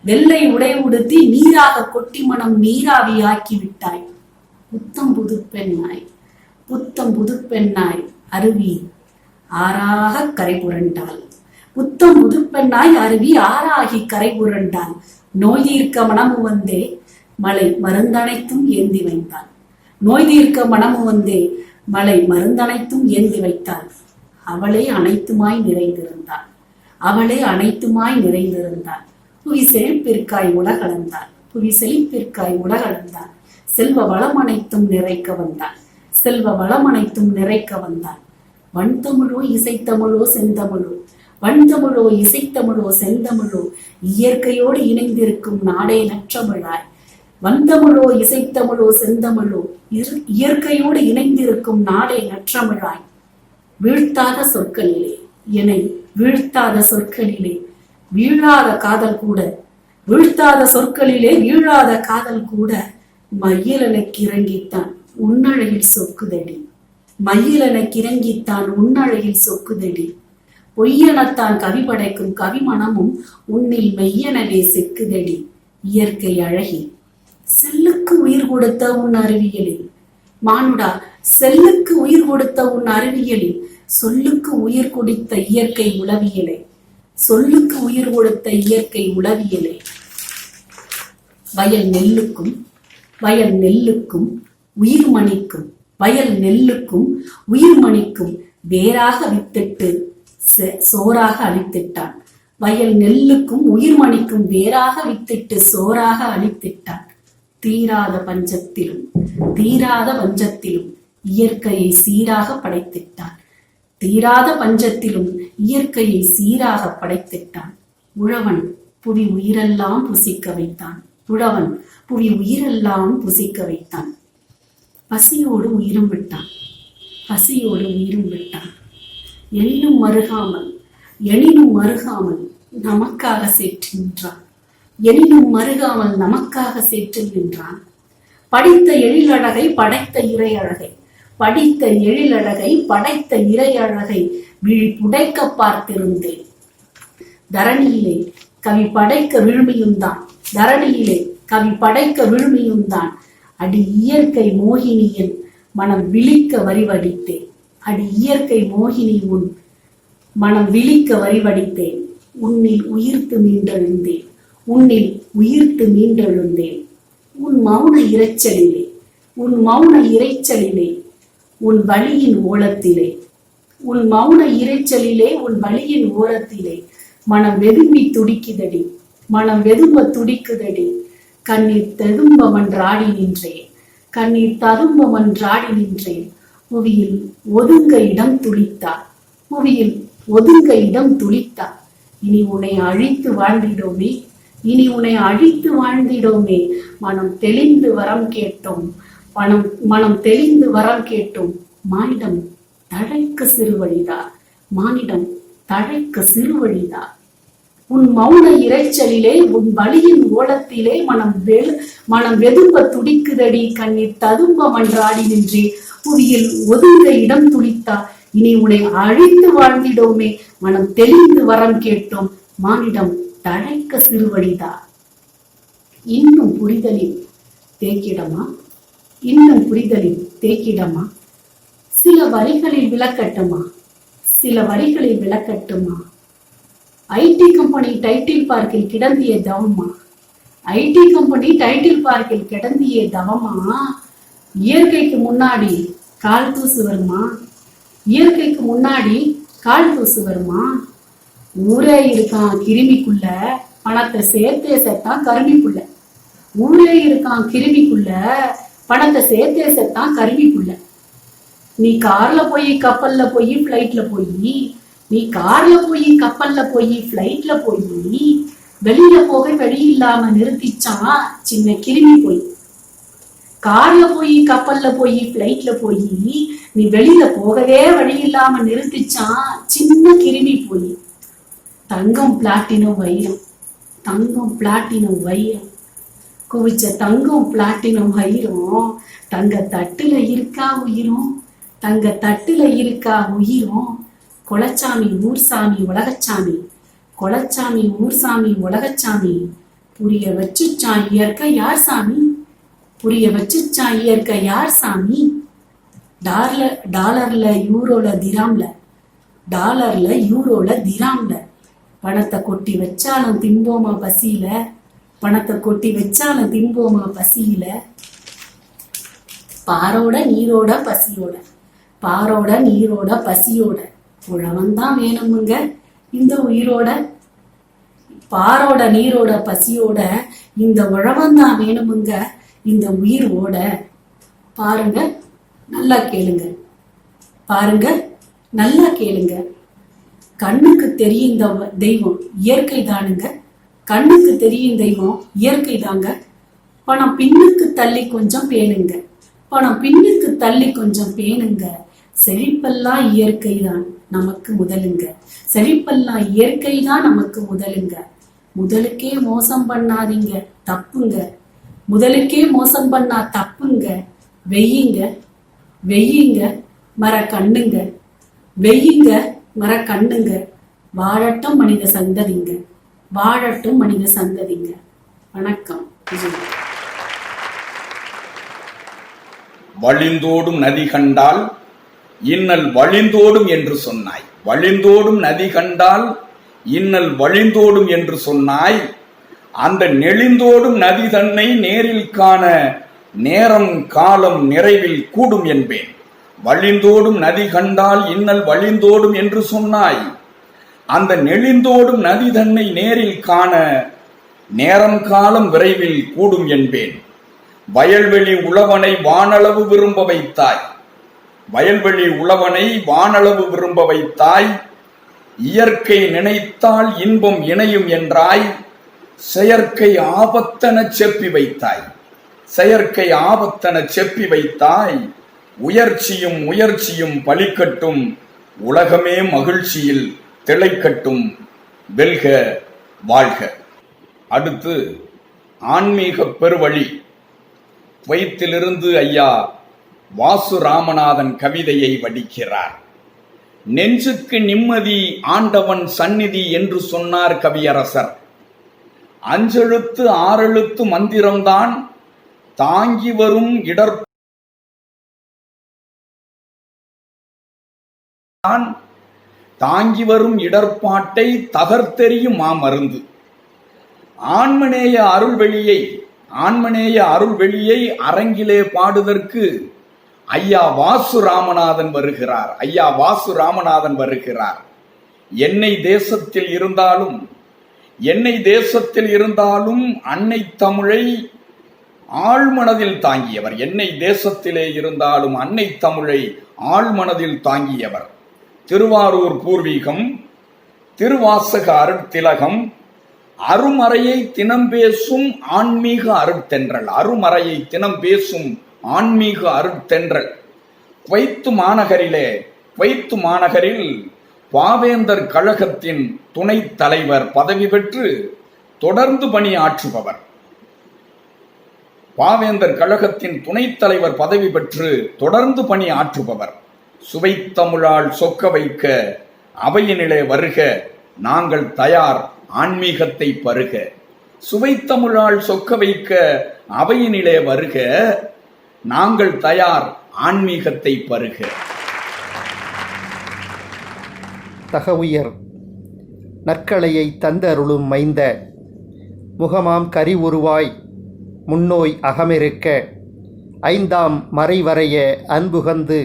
வெள்ளை உடை உடுத்தி நீராக கொட்டி மனம் நீராவி ஆக்கிவிட்டாய். புத்தம் புது பெண்ணாய், புத்தம் புது பெண்ணாய் அருவி ஆறாக கரை புரண்டாள், புத்தம் புது பெண்ணாய் அருவி ஆறாகி கரை புரண்டாள். நோய் தீர்க்க மனமு வந்தே மலை மருந்தனைத்தும் ஏந்தி வைத்தாள், நோய் தீர்க்க மனமு வந்தே மலை மருந்தனைத்தும் ஏந்தி வைத்தாள். அவளே அனைத்துமாய் நிறைந்திருந்தாள், அவளே அனைத்துமாய் நிறைந்திருந்தாள். புவி செழிப்பிற்காய் உலகளந்தாள், புவி செழிப்பிற்காய் உலகளந்தாள். செல்வ வளம் அனைத்தும் நிறைக்க வந்தாள், செல்வ வளம் அனைத்தும் நிறைக்க வந்தாள். வன்தமிழோ இசைத்தமிழோ செந்தமிழோ, வன்தமிழோ இசைத்தமிழோ செந்தமிழோ, இயற்கையோடு இணைந்திருக்கும் நாடே நற்றமிழாய். வன்தமிழோ இசைத்தமிழோ செந்தமிழோ, இயற்கையோடு இணைந்திருக்கும் நாடே நற்றமிழாய். வீழ்த்தாத சொற்களிலே என்னை வீழ்த்தாத சொற்களிலே வீழாத காதல் கூட, வீழ்த்தாத சொற்களிலே வீழாத காதல் கூட, மயிலனுக்கு இறங்கித்தான் உன்னழகில் சொக்குதடி, மயிலனுக்கு இறங்கித்தான் உன்னழகில் சொக்குதடி. பொய்யனத்தான் கவி படைக்கும் கவிமனமும் உன்னில் மெய்யனவே செக்குதடி. இயற்கை அழகி செல்லுக்கு உயிர் கொடுத்த உன் அறிவியலில், மானுடா செல்லுக்கு உயிர் கொடுத்த உன் அறிவியலில், சொல்லுக்கு உயிர் கொடுத்த இயற்கை உளவியலை, சொல்லுக்கு உயிர் கொடுத்த இயற்கை உளவியலை. வயல் நெல்லுக்கும், வயல் நெல்லுக்கும் உயிர்மணிக்கும், வயல் நெல்லுக்கும் உயிர்மணிக்கும் வேறாக வித்திட்டு சோறாக அழித்திட்டான், வயல் நெல்லுக்கும் உயிர்மணிக்கும் வேறாக வித்திட்டு சோறாக அழித்திட்டான். தீராத பஞ்சத்திலும், தீராத பஞ்சத்திலும் இயற்கையை சீராக படைத்திட்டான், தீராத பஞ்சத்திலும் இயற்கையை சீராக படைத்திட்டான். உழவன் புவி உயிரெல்லாம் புசிக்க வைத்தான், உழவன் புவி உயிரெல்லாம் புசிக்க வைத்தான். பசியோடு உயிரும் விட்டான், பசியோடு உயிரும் விட்டான். எனினும் மருகாமல், எனினும் மருகாமல் நமக்காக சேற்று நின்றான், எனினும் மருகாமல் நமக்காக சேற்றில் நின்றான். படித்த எழிலழகை படைத்த இறை அழகை, படித்த எழிலழகை படைத்த இறை அழகை விழி புடைக்க பார்த்திருந்தேன். தரணியிலே கவி படைக்க விழுமியும்தான், தரணியிலே கவி படைக்க விழுமியும்தான். அடி இயற்கை மோகினியின் மனம் விழிக்க வரிவடித்தேன், அடி இயற்கை மோகினி உன் மனம் விழிக்க வரிவடித்தேன். உன்னில் உயிர்த்து நின்றெழுந்தேன், உன்னில் உயிர்த்து மீண்டெழுந்தேன். உன் மௌன இரைச்சலிலே, உன் மௌன இரைச்சலிலே, உன் வழியின் ஓலத்திலே, உன் மௌன இரைச்சலிலே, உன் வழியின் ஓரத்திலே மனம் வெதும்பி துடிக்குதடி, மனம் வெதும்ப துடிக்குதடி. கண்ணீர் ததும்பமன்றாடி நின்றேன், கண்ணீர் ததும்பமன்றாடி நின்றேன். புவியில் ஒதுங்க இடம் துளித்தார், புவியில் ஒதுங்க இடம் துளித்தார். இனி உன்னை அழித்து வாழ்ந்திடோமே, இனி உன்னை அழித்து வாழ்ந்திடோமே. மனம் தெளிந்து வரம் கேட்டோம், மனம் தெளிந்து வரம் கேட்டோம். மானிடம் தழைக்க சிறுவழிதார், மானிடம் தழைக்க சிறுவழிதார். உன் மௌன இரைச்சலிலே, உன் வழியின் ஓலத்திலே மனம் வெதும்ப துடிக்குதடி. கண்ணீர் ததும்ப மன்றாடி நின்றே, புவியில் ஒதுங்க இடம் துளித்தார். இனி உன்னை அழித்து வாழ்ந்திடோமே, மனம் தெளிந்து வரம் கேட்டோம். மானிடம் தழைக்க சிறுவழிதார். இன்னும் புரிதலில் தேக்கிடமா, இன்னும் புரிதலில் தேக்கிடமா. சில வரிகளில் விளக்கட்டுமா, சில வரிகளில் விளக்கட்டுமா. ஐடி கம்பெனி டைட்டில் பார்க்கில் கிடந்திய தவமா, ஐடி கம்பெனி டைட்டில் பார்க்கில் கிடந்திய தவமா. இயற்கைக்கு முன்னாடி கால் தூசு வருமா, இயற்கைக்கு முன்னாடி கால் தூசு வருமா. ஊரே இருக்கான் கிருமிக்குள்ள, பணத்தை சேர்த்தே செத்தான் கருமிக்குள்ள. ஊரே இருக்கான் கிருமிக்குள்ள, பணத்தை சேர்த்தே செத்தான் கருமிக்குள்ள. நீ கார்ல போய் கப்பல்ல போய் பிளைட்ல போய், நீ கார்ல போய் கப்பல்ல போய் பிளைட்ல போய் வெளியில போக வழி இல்லாம நிறுத்திச்சான் சின்ன கிருமி போய். கார்ல போய் கப்பல்ல போய் பிளைட்ல போய் நீ வெளியில போகவே வழி இல்லாம நிறுத்திச்சான் சின்ன கிருமி போய். தங்கம் பிளாட்டினம் வைரம், தங்கம் பிளாட்டினம் வைரம், குவிச்ச தங்கம் பிளாட்டினம் வைரம். தங்க தட்டுல இருக்கா உயிரும், தங்க தட்டுல இருக்கா உயிரும். கொலச்சாமி ஊர்சாமி உலகச்சாமி, கொலச்சாமி ஊர்சாமி உலகச்சாமி. புரிய வச்சுச்சான் இயற்கை யார் சாமி, புரிய வச்சுச்சான் இயற்கை யார் சாமி. டாலர்ல யூரோல திராம்ல, டாலர்ல யூரோல திராம்ல. பணத்தை கொட்டி வச்சாலும் திம்போமா பசியில, பணத்தை கொட்டி வச்சாலும் திம்போமா பசியில. பாரோட நீரோட பசியோட, பாரோட நீரோட பசியோட உழவன்தான் வேணுமுங்க இந்த உயிரோட. பாரோட நீரோட பசியோட இந்த உழவன்தான் வேணுமுங்க இந்த உயிரோட. பாருங்க நல்லா கேளுங்க, பாருங்க நல்லா கேளுங்க. கண்ணுக்கு தெரியும் தெய்வம் இயற்கை தானுங்க, கண்ணுக்கு தெரியும் தெய்வம் இயற்கை தாங்க. பணம் பின்னுக்கு தள்ளி கொஞ்சம் பேணுங்க, பணம் பின்னுக்கு தள்ளி கொஞ்சம் பேணுங்க. செழிப்பெல்லாம் இயற்கை தான் நமக்கு முதலுங்க, செழிப்பெல்லாம் இயற்கை தான் நமக்கு முதலுங்க. முதலுக்கே மோசம் பண்ணாதீங்க தப்புங்க, முதலுக்கே மோசம் பண்ணா தப்புங்க. வெய்யுங்க வெய்யுங்க மர கண்ணுங்க, வெய்யுங்க மர கண்ணுங்க. வாழட்டும் மனித சந்ததிங்க, வாழட்டும் மனித சந்ததிங்க. வணக்கம். வழிந்தோடும் நதி கண்டால் இன்னல் வழிந்தோடும் என்று சொன்னாய், வழிந்தோடும் நதி கண்டால் இன்னல் வழிந்தோடும் என்று சொன்னாய். அந்த நெளிந்தோடும் நதி தன்னை நேரில் காண நேரம் காலம் நிறைவில் கூடும் என்பேன். வழிந்தோடும் நதி கண்டால் இன்னல் வழிந்தோடும் என்று சொன்னாய். அந்த நெளிந்தோடும் நதி தன்னை நேரில் காண நேரம் காலம் விரைவில் கூடும் என்பேன். வயல்வெளி உழவனை வானளவு விரும்ப வைத்தாய், வயல்வெளி உழவனை வானளவு விரும்ப வைத்தாய். இயற்கை நினைத்தால் இன்பம் இணையும் என்றாய். செயற்கை ஆபத்தென செப்பி வைத்தாய், செயற்கை ஆபத்தென செப்பி வைத்தாய். உயர்ச்சியும் முயற்சியும் பலிக்கட்டும், உலகமே மகிழ்ச்சியில் திளைக்கட்டும். வெல்க வாழ்க. அடுத்து ஆன்மீக பெருவழி வைத்திலிருந்து ஐயா வாசு ராமநாதன் கவிதையை வடிக்கிறார். நெஞ்சுக்கு நிம்மதி ஆண்டவன் சந்நிதி என்று சொன்னார் கவியரசர். 5 எழுத்து 6 எழுத்து மந்திரம்தான் தாங்கி வரும் தாங்கி வரும் இடர்பாட்டை தகர்த்தெறியும் மாமருந்து. ஆன்மநேய அருள்வெளியை அரங்கிலே பாடுதற்கு ஐயா வாசு ராமநாதன் வருகிறார். என்னை தேசத்தில் இருந்தாலும் அன்னை தமிழை ஆழ்மனதில் தாங்கியவர். என்னை தேசத்திலே இருந்தாலும் அன்னை தமிழை ஆழ்மனதில் தாங்கியவர். திருவாரூர் பூர்வீகம், திருவாசக அருட்திலகம், அருமறையை தினம் பேசும் ஆன்மீக அருட்தென்றல். குவைத்து மாநகரில் பாவேந்தர் கழகத்தின் துணைத் தலைவர் பதவி பெற்று தொடர்ந்து பணியாற்றுபவர். சுவைத்தமிழால் சொக்க வைக்க அவையினிலே வருக, நாங்கள் தயார் ஆன்மீகத்தை பருக. சுவைத்தமிழால் சொக்க வைக்க அவையினிலே வருக, நாங்கள் தயார் ஆன்மீகத்தை பருக. தகவுயர் நற்களையை தந்தருளும் மைந்த, முகமாம் கரி உருவாய் முன்னோய் அகமிருக்க, ஐந்தாம் மறைவரைய அன்புகந்து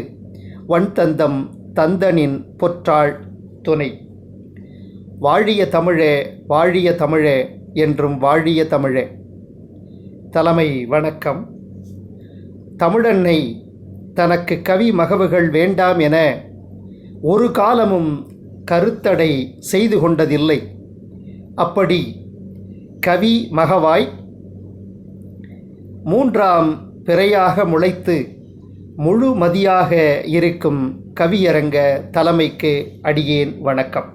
வன்தந்தம் தந்தனின் பொற்றாள் துணை. வாழிய தமிழே என்றும் வாழிய தமிழே. தலைமை வணக்கம். தமிழன்னை தனக்கு கவி மகவுகள் வேண்டாம் என ஒரு காலமும் கருத்தடை செய்து கொண்டதில்லை. அப்படி கவி மகவாய் மூன்றாம் பிறையாக முளைத்து முழு மதியாக இருக்கும் கவியரங்க தலைமைக்கு அடியேன் வணக்கம்.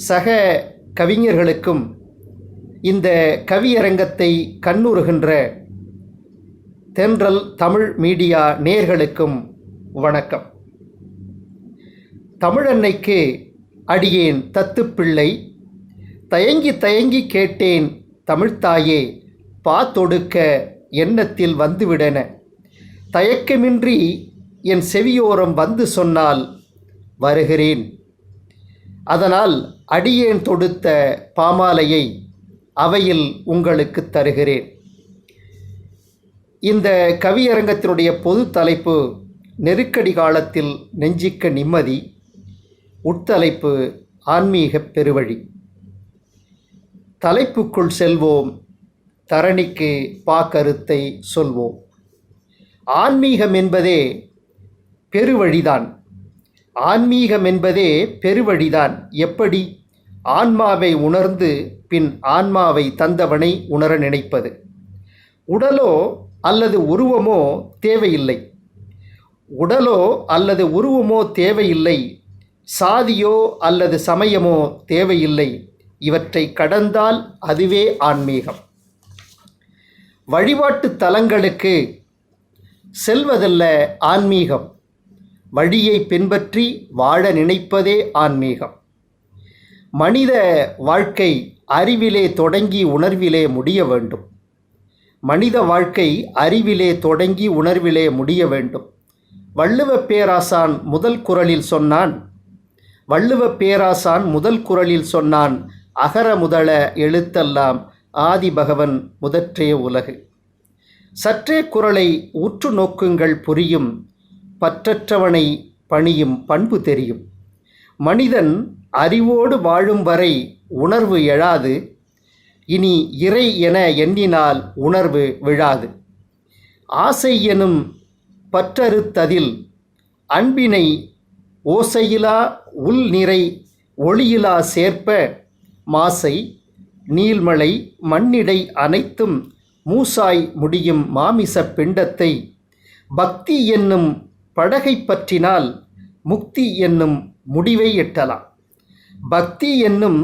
சக கவிஞர்களுக்கும் இந்த கவியரங்கத்தை கண்ணுறுகின்ற தென்றல் தமிழ் மீடியா நேயர்களுக்கும் வணக்கம். தமிழன்னைக்கு அடியேன் தத்துப்பிள்ளை. தயங்கி கேட்டேன் தமிழ்த்தாயே, பாத்தொடுக்க எண்ணத்தில் வந்துவிடன. தயக்கமின்றி என் செவியோரம் வந்து சொன்னால் வருகிறேன். அதனால் அடியேன் தொடுத்த பாமாலையை அவையில் உங்களுக்கு தருகிறேன். இந்த கவியரங்கத்தினுடைய பொது தலைப்பு நெருக்கடி காலத்தில் நெஞ்சிக்க நிம்மதி. உட்தலைப்பு ஆன்மீக பெருவழி. தலைப்புக்குள் செல்வோம், தரணிக்கு பாக்கருத்தை சொல்வோம். ஆன்மீகம் என்பதே பெருவழிதான். எப்படி? ஆன்மாவை உணர்ந்து பின் ஆன்மாவை தந்தவனை உணர நினைப்பது. உடலோ அல்லது உருவமோ தேவையில்லை. சாதியோ அல்லது சமயமோ தேவையில்லை. இவற்றை கடந்தால் அதுவே ஆன்மீகம். வழிபாட்டு தலங்களுக்கு செல்வதல்ல ஆன்மீகம், வழியை பின்பற்றி வாழ நினைப்பதே ஆன்மீகம். மனித வாழ்க்கை அறிவிலே தொடங்கி உணர்விலே முடிய வேண்டும். வள்ளுவப் பேராசான் முதல் குறளில் சொன்னான், அகர முதல எழுத்தெல்லாம் ஆதி பகவன் முதற்றே உலகு. சற்றே குறளை உற்று நோக்குங்கள் புரியும், பற்றற்றவனை பணியும் பண்பு தெரியும். மனிதன் அறிவோடு வாழும் வரை உணர்வு எழாது. இனி இறை என எண்ணினால் உணர்வு விழாது. ஆசை எனும் பற்றறுத்ததில் அன்பினை ஓசையிலா உள்நிறை ஒளியிலா சேர்ப்ப, மாசை நீள்மலை மண்ணிடை அனைத்தும் மூசாய் முடியும் மாமிச பிண்டத்தை பக்தி என்னும் படகை பற்றினால் முக்தி என்னும் முடிவை எட்டலாம். பக்தி என்னும்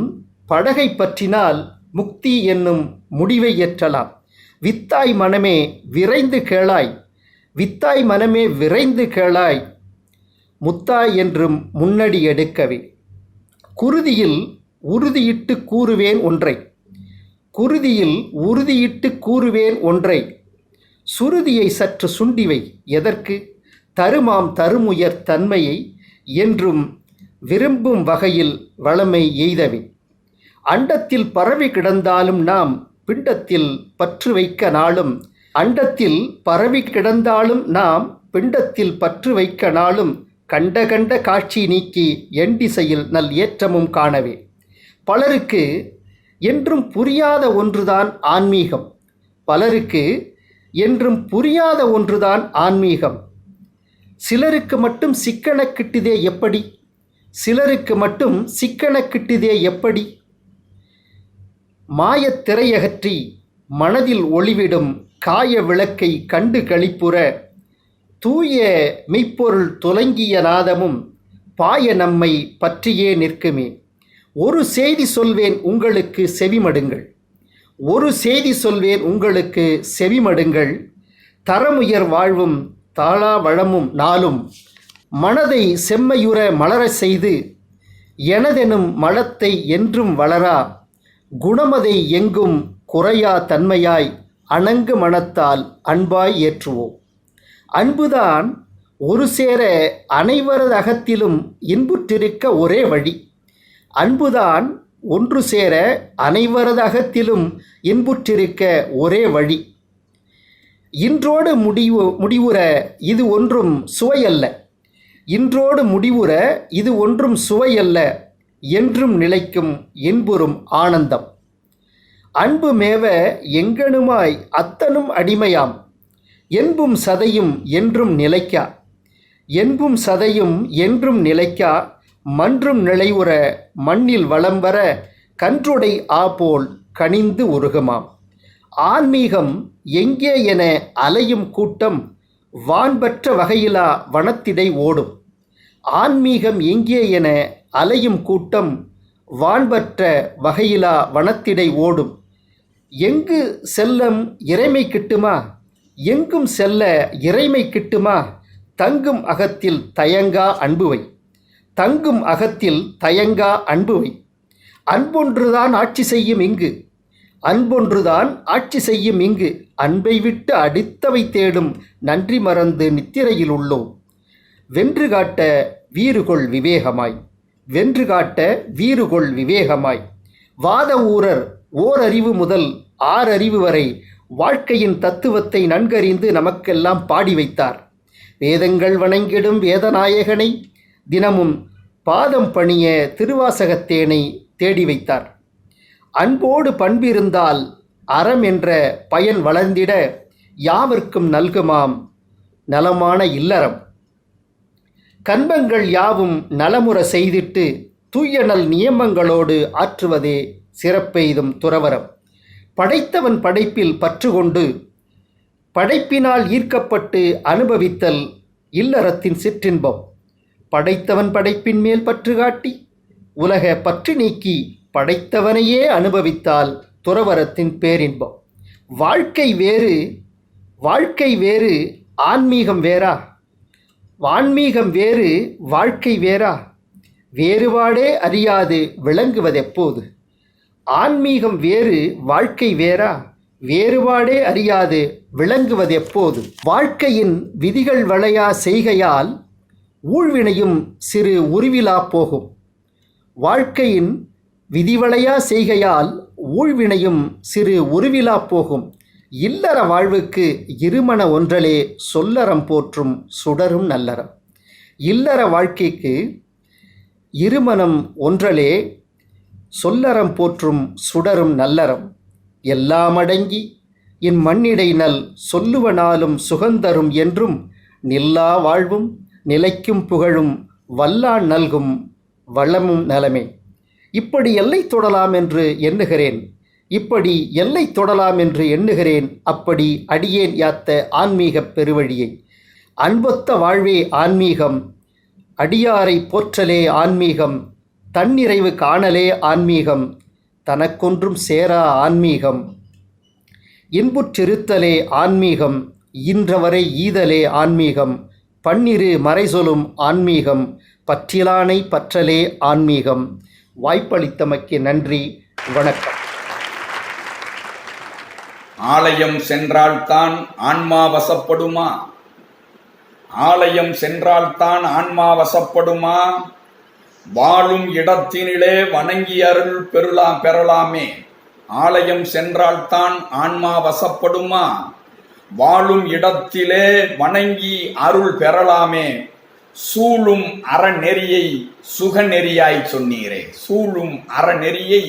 படகை பற்றினால் முக்தி என்னும் முடிவை எட்டலாம். வித்தாய் மனமே விரைந்து கேளாய், முத்தாய் என்றும் முன்னடி எடுக்கவே. குருதியில் உறுதியிட்டு கூறுவேன் ஒன்றை, சுருதியை சற்று சுண்டிவை. எதற்கு? தருமுயர் தன்மையை என்றும் விரும்பும் வகையில் வளமை எய்தவே. அண்டத்தில் பரவி கிடந்தாலும் நாம் பிண்டத்தில் பற்று வைக்க நாளும், அண்டத்தில் பரவி கிடந்தாலும் நாம் பிண்டத்தில் பற்று வைக்க நாளும், கண்ட கண்ட காட்சி நீக்கி என் திசையில் நல் ஏற்றமும் காணவே. பலருக்கு என்றும் புரியாத ஒன்றுதான் ஆன்மீகம். பலருக்கு என்றும் புரியாத ஒன்றுதான் ஆன்மீகம். சிலருக்கு மட்டும் சிக்கன கிட்டுதே எப்படி? சிலருக்கு மட்டும் சிக்கன கிட்டுதே எப்படி? மாயத் திரையகற்றி மனதில் ஒளிவிடும் காய விளக்கை கண்டு களிப்புற, தூய மெய்ப்பொருள் துலங்கிய நாதமும் பாய நம்மை பற்றியே நிற்குமே. ஒரு செய்தி சொல்வேன் உங்களுக்கு செவிமடுங்கள், ஒரு செய்தி சொல்வேன் உங்களுக்கு செவிமடுங்கள். தரமுயர் வாழ்வும் தாளா வளமும் நாளும் மனதை செம்மையுற மலரச் செய்து, எனதெனும் மலத்தை என்றும் வளரா குணமதை எங்கும் குறையா தன்மையாய் அணங்கு மனத்தால் அன்பாய் ஏற்றுவோம். அன்புதான் ஒரு சேர அனைவரது அகத்திலும் இன்புற்றிருக்க ஒரே வழி. அன்புதான் ஒன்று சேர அனைவரது அகத்திலும் இன்புற்றிருக்க ஒரே வழி. இன்றோடு முடிவுற இது ஒன்றும் சுவையல்ல, இன்றோடு முடிவுற இது ஒன்றும் சுவையல்ல, என்றும் நிலைக்கும் இன்புறும் ஆனந்தம். அன்பு மேவ எங்கனுமாய் அத்தனும் அடிமையாம், என்பும் சதையும் என்றும் நிலைக்கா, என்பும் சதையும் என்றும் நிலைக்கா. மன்றும் நிலையுற மண்ணில் வளம் வர கன்றுடை ஆபோல் கனிந்து உருகுமாம். ஆன்மீகம் எங்கே என அலையும் கூட்டம் வான்பற்ற வகையிலா வனத்திடை ஓடும். ஆன்மீகம் எங்கே என அலையும் கூட்டம் வான்பற்ற வகையிலா வனத்திடை ஓடும். எங்கு செல்லம் இறைமை கிட்டுமா? எங்கும் செல்ல இறைமை கிட்டுமா? தங்கும் அகத்தில் தயங்கா அன்புவை, தங்கும் அகத்தில் தயங்கா அன்புவை. அன்பொன்றுதான் ஆட்சி செய்யும் இங்கு, அன்பொன்றுதான் ஆட்சி செய்யும் இங்கு. அன்பை விட்டு அடித்தவை தேடும் நன்றி மறந்து நித்திரையில் உள்ளோம். வென்று காட்ட வீறுகொள் விவேகமாய், வென்று காட்ட வீறுகொள் விவேகமாய். வாத ஊரர் ஓரறிவு முதல் ஆறறிவு வரை வாழ்க்கையின் தத்துவத்தை நன்கறிந்து நமக்கெல்லாம் பாடி வைத்தார். வேதங்கள் வணங்கிடும் வேதநாயகனை தினமும் பாதம் பணிய திருவாசகத்தேனை தேடி வைத்தார். அன்போடு பண்பிருந்தால் அறம் என்ற பயன் வளர்ந்திட யாவர்க்கும் நல்குமாம் நலமான இல்லறம். கன்பங்கள் யாவும் நலமுற செய்திட்டு தூயநல் நியமங்களோடு ஆற்றுவதே சிறப்பெய்தும் துறவரம். படைத்தவன் படைப்பில் பற்றுக்கொண்டு படைப்பினால் ஈர்க்கப்பட்டு அனுபவித்தல் இல்லறத்தின் சிற்றின்பம். படைத்தவன் படைப்பின் மேல் பற்று காட்டி உலக பற்று நீக்கி படைத்தவனையே அனுபவித்தால் துறவரத்தின் பேரின்பம். வாழ்க்கை வேறு, வாழ்க்கை வேறு, ஆன்மீகம் வேறா? ஆன்மீகம் வேறு, வாழ்க்கை வேறா? வேறுபாடே அறியாது விளங்குவதெப்போது? ஆன்மீகம் வேறு, வாழ்க்கை வேறா? வேறுபாடே அறியாது விளங்குவதெப்போது? வாழ்க்கையின் விதிகள் வளையா செய்கையால் ஊழ்வினையும் சிறு உருவிலா போகும். வாழ்க்கையின் விதிவளையா செய்கையால் ஊழ்வினையும் சிறு உருவிலா போகும். இல்லற வாழ்வுக்கு இருமன ஒன்றலே சொல்லறம் போற்றும் சுடரும் நல்லறம். இல்லற வாழ்க்கைக்கு இருமனம் ஒன்றலே சொல்லறம் போற்றும் சுடரும் நல்லறம். எல்லாம் அடங்கி என் மண்ணிடை நல் சொல்லுவனாலும் சுகந்தரும் என்றும் நில்லா வாழ்வும் நிலைக்கும் புகழும் வல்லான் நல்கும் வளமும் நலமே. இப்படி எல்லை தொடலாம் என்று எண்ணுகிறேன், இப்படி எல்லை தொடலாம் என்று எண்ணுகிறேன். அப்படி அடியேன் யாத்த ஆன்மீகப் பெருவழியை. அன்பொத்த வாழ்வே ஆன்மீகம், அடியாரை போற்றலே ஆன்மீகம், தன்னிறைவு காணலே ஆன்மீகம், தனக்கொன்றும் சேரா ஆன்மீகம், இன்புற்றிருத்தலே ஆன்மீகம், இன்றவரை ஈதலே ஆன்மீகம், பன்னிரு மறைசொலும் ஆன்மீகம், பற்றிலானை பற்றலே ஆன்மீகம். வாய்ப்பளித்தமைக்கு நன்றி, வணக்கம். ஆலயம் சென்றால்தான் ஆன்மா வசப்படுமா? ஆலயம் சென்றால்தான் ஆன்மா வசப்படுமா? வாழும் இடத்தினிலே வணங்கி அருள் பெறலாமே. ஆலயம் சென்றால்தான் ஆன்மா வசப்படுமா? வாழும் இடத்திலே வணங்கி அருள் பெறலாமே. சூழும் அறநெறியை சுகநெறியாய் சொன்னீரே. சூழும் அறநெறியை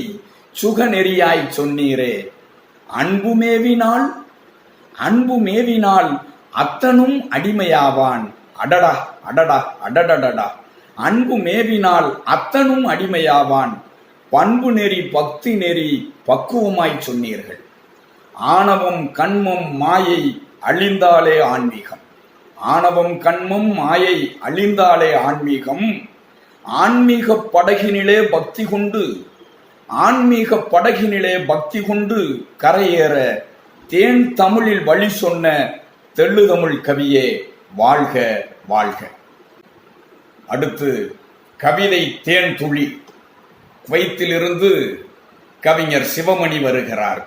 சுகநெறியாய் சொன்னீரே. அன்பு மேவினால் அத்தனும் அடிமையாவான். அடடா அடடா அடடடடா. அன்பு மேவினால் அத்தனும் அடிமையாவான். பண்பு நெறி பக்தி நெறி பக்குவமாய் சொன்னீர்கள். ஆணவம் கண்மம் மாயை அழிந்தாலே ஆன்மீகம். ஆணவம் கண்மம் மாயை அழிந்தாலே ஆன்மீகம். ஆன்மீக படகினிலே பக்தி கொண்டு கரையேற தேன் தமிழில் வழி சொன்ன தெள்ளுதமிழ் கவியே வாழ்க வாழ்க. அடுத்து கவிதை தேன் துளி. குவைத்திலிருந்து கவிஞர் சிவமணி வருகிறார்.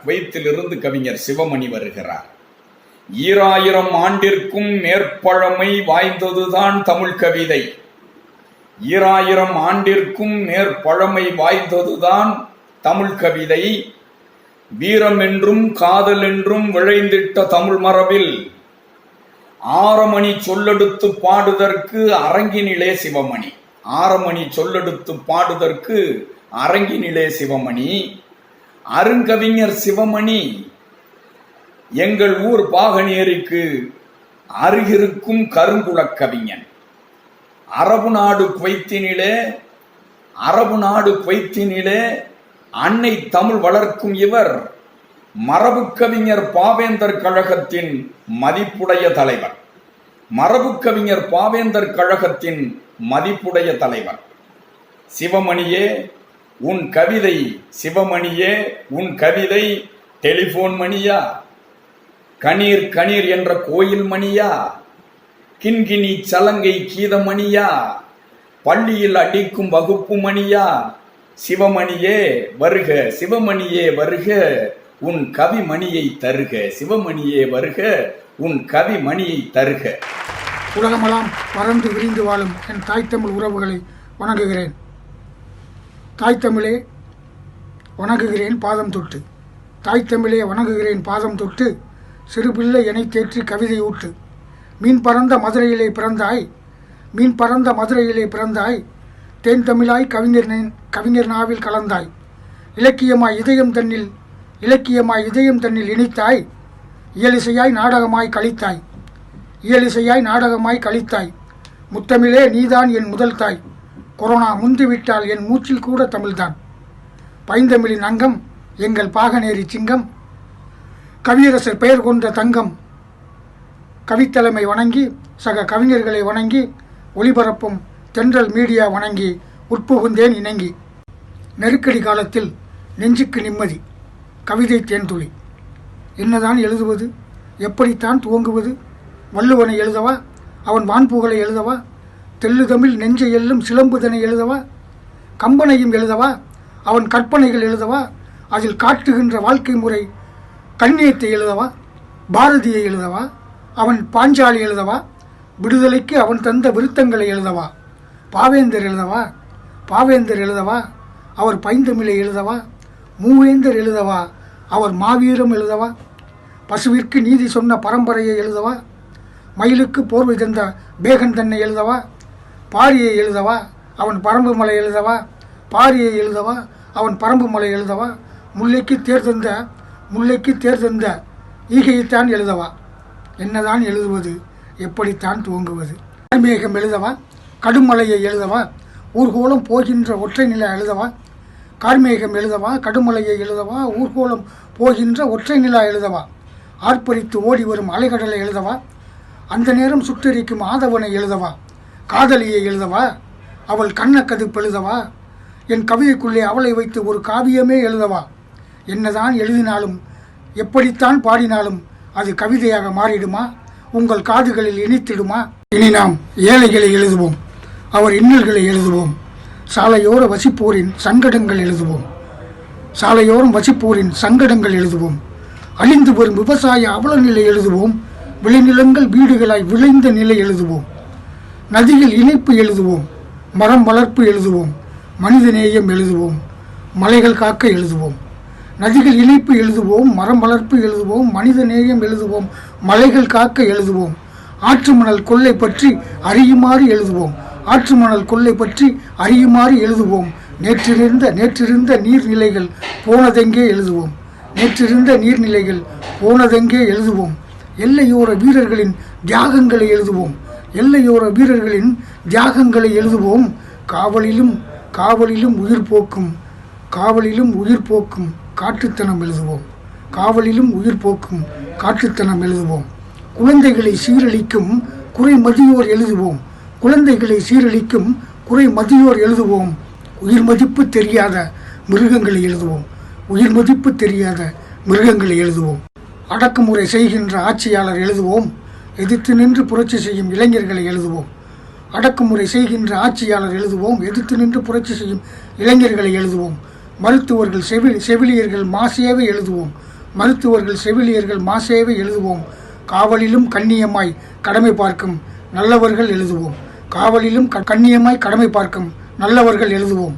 2000 ஆண்டிற்கும் மேற்பழமை வாய்ந்ததுதான் தமிழ் கவிதை. 2000 ஆண்டிற்கும் மேற்பழமை வாய்ந்ததுதான் தமிழ் கவிதை. வீரம் என்றும் காதல் என்றும் விளைந்திட்ட தமிழ் மரபில் ஆரமணி சொல்லெடுத்து பாடுதற்கு அரங்கினிலே சிவமணி. ஆரமணி சொல்லெடுத்து பாடுதற்கு அரங்கினிலே சிவமணி. அருங்கவிஞர் சிவமணி எங்கள் ஊர் பாகனேரிக்கு அருகிருக்கும் கருங்குலக் கவிஞன். அரபு நாடு குவைத்தினிலே அன்னை தமிழ் வளர்க்கும் இவர் மரபு கவிஞர் பாவேந்தர் கழகத்தின் மதிப்புடைய தலைவர். சிவமணியே உன் கவிதை டெலிபோன் மணியா? கணீர் கணீர் என்ற கோயில் மணியா? கிண்கிணி சலங்கை கீதமணியா? பள்ளியில் அடிக்கும் வகுப்பு மணியா? சிவமணியே வருக, சிவமணியே வருக, உன் கவிமணியை தருக. சிவமணியே வருக, உன் கவிமணியை தருக. உலகமெல்லாம் பறந்து விரிந்து வாழும் என் தாய் தமிழ் உறவுகளை வணங்குகிறேன். தாய் தமிழே வணங்குகிறேன் பாதம் தொட்டு. தாய் தமிழே வணங்குகிறேன் பாதம் தொட்டு. சிறுபிள்ளை எனை தேற்றி கவிதை ஊட்டு. மீன் பறந்த மதுரையிலே பிறந்தாய். தேன் தமிழாய் கவிஞர் நாவில் கலந்தாய். இலக்கியமாய் இதயம் தன்னில் இணைத்தாய். இயலிசையாய் நாடகமாய் கழித்தாய். முத்தமிழே நீதான் என் முதல் தாய். கொரோனா முந்திவிட்டால் என் மூச்சில் கூட தமிழ்தான். பைந்தமிழின் அங்கம் எங்கள் பாகனேரி சிங்கம். கவியரசர் பெயர் கொண்ட தங்கம். கவித்தலைமை வணங்கி சக கவிஞர்களை வணங்கி ஒளிபரப்பும் தென்றல் மீடியா வணங்கி உட்புகுந்தேன் இணங்கி. நெருக்கடி காலத்தில் நெஞ்சுக்கு நிம்மதி. கவிதை தேன்துளி. என்னதான் எழுதுவது? எப்படித்தான் துவங்குவது? வள்ளுவனை எழுதவா? அவன் வான்புகழை எழுதவா? தெள்ளுதமிழ் நெஞ்சை எல்லும் சிலம்புதனை எழுதவா? கம்பனையும் எழுதவா? அவன் கற்பனைகள் எழுதவா? அதில் காட்டுகின்ற வாழ்க்கை முறை கண்ணியத்தை எழுதவா? பாரதியை எழுதவா? அவன் பாஞ்சாலி எழுதவா? விடுதலைக்கு அவன் தந்த விருத்தங்களை எழுதவா? பாவேந்தர் எழுதவா? அவர் பைந்தமிழை எழுதவா? மூவேந்தர் எழுதவா? அவர் மாவீரம் எழுதவா? பசுவிற்கு நீதி சொன்ன பரம்பரையை எழுதவா? மயிலுக்கு போர்வை தந்த பேகன் தன்னை எழுதவா? பாரியை எழுதவா? அவன் பரம்புமலை எழுதவா? முல்லைக்கு தேர் தந்த ஈகையைத்தான் எழுதவா? என்னதான் எழுதுவது? எப்படித்தான் துவங்குவது? கார்மேகம் எழுதவா? கடுமலையை எழுதவா? ஊர்கோலம் போகின்ற ஒற்றை நிலா எழுதவா? கார்மேகம் எழுதவா? கடுமலையை எழுதவா? ஊர்கோலம் போகின்ற ஒற்றை நிலா எழுதவா? ஆர்ப்பரித்து ஓடி வரும் அலைகடலை எழுதவா? அந்த நேரம் சுட்டெரிக்கும் ஆதவனை எழுதவா? காதலியை எழுதவா? அவள் கண்ணக்கதுப்பு எழுதவா? என் கவிதைக்குள்ளே அவளை வைத்து ஒரு காவியமே எழுதவா? என்னதான் எழுதினாலும் எப்படித்தான் பாடினாலும் அது கவிதையாக மாறிடுமா? உங்கள் காதுகளில் இனித்திடுமா? இனி நாம் ஏழைகளை எழுதுவோம், அவர் இன்னல்களை எழுதுவோம். சாலையோரம் வசிப்போரின் சங்கடங்கள் எழுதுவோம். அழிந்து வரும் விவசாய அவல நிலை எழுதுவோம். விளைநிலங்கள் வீடுகளாய் விளைந்த நிலை எழுதுவோம். நதியில் இணைப்பு எழுதுவோம். மரம் வளர்ப்பு எழுதுவோம், மனித நேயம் எழுதுவோம், மலைகள் காக்க எழுதுவோம். நதிகள் இணைப்பு எழுதுவோம், மரம் வளர்ப்பு எழுதுவோம், மனித நேயம் எழுதுவோம், மலைகள் காக்க எழுதுவோம். ஆற்று மணல் கொள்ளை பற்றி அறியுமாறு எழுதுவோம், ஆற்று மணல் கொள்ளை பற்றி அறியுமாறு எழுதுவோம். நேற்றிருந்த நீர்நிலைகள் போனதெங்கே எழுதுவோம், நேற்றிருந்த நீர்நிலைகள் போனதெங்கே எழுதுவோம். எல்லையோர வீரர்களின் தியாகங்களை எழுதுவோம், எல்லையோர வீரர்களின் தியாகங்களை எழுதுவோம். காவலிலும் உயிர் போக்கும், காவலிலும் உயிர் போக்கும் காட்டுத்தனம் எழுதுவோம், காவலிலும் உயிர் போக்கும் காட்டுத்தனம் எழுதுவோம். குழந்தைகளை சீரழிக்கும் குறைமதியோர் எழுதுவோம், குழந்தைகளை சீரழிக்கும் குறைமதியோர் எழுதுவோம். உயிர் மதிப்பு தெரியாத மிருகங்களை எழுதுவோம், உயிர் மதிப்பு தெரியாத மிருகங்களை எழுதுவோம். அடக்குமுறை செய்கின்ற ஆட்சியாளர் எழுதுவோம், எதிர்த்து நின்று புரட்சி செய்யும் இளைஞர்களை எழுதுவோம். அடக்குமுறை செய்கின்ற ஆட்சியாளர் எழுதுவோம், எதிர்த்து நின்று புரட்சி செய்யும் இளைஞர்களை எழுதுவோம். மருத்துவர்கள் செவிலியர்கள் மாசேவை எழுதுவோம், மருத்துவர்கள் செவிலியர்கள் மாசேவை எழுதுவோம். காவலிலும் கண்ணியமாய் கடமை பார்க்கும் நல்லவர்கள் எழுதுவோம், காவலிலும் கண்ணியமாய் கடமை பார்க்கும் நல்லவர்கள் எழுதுவோம்.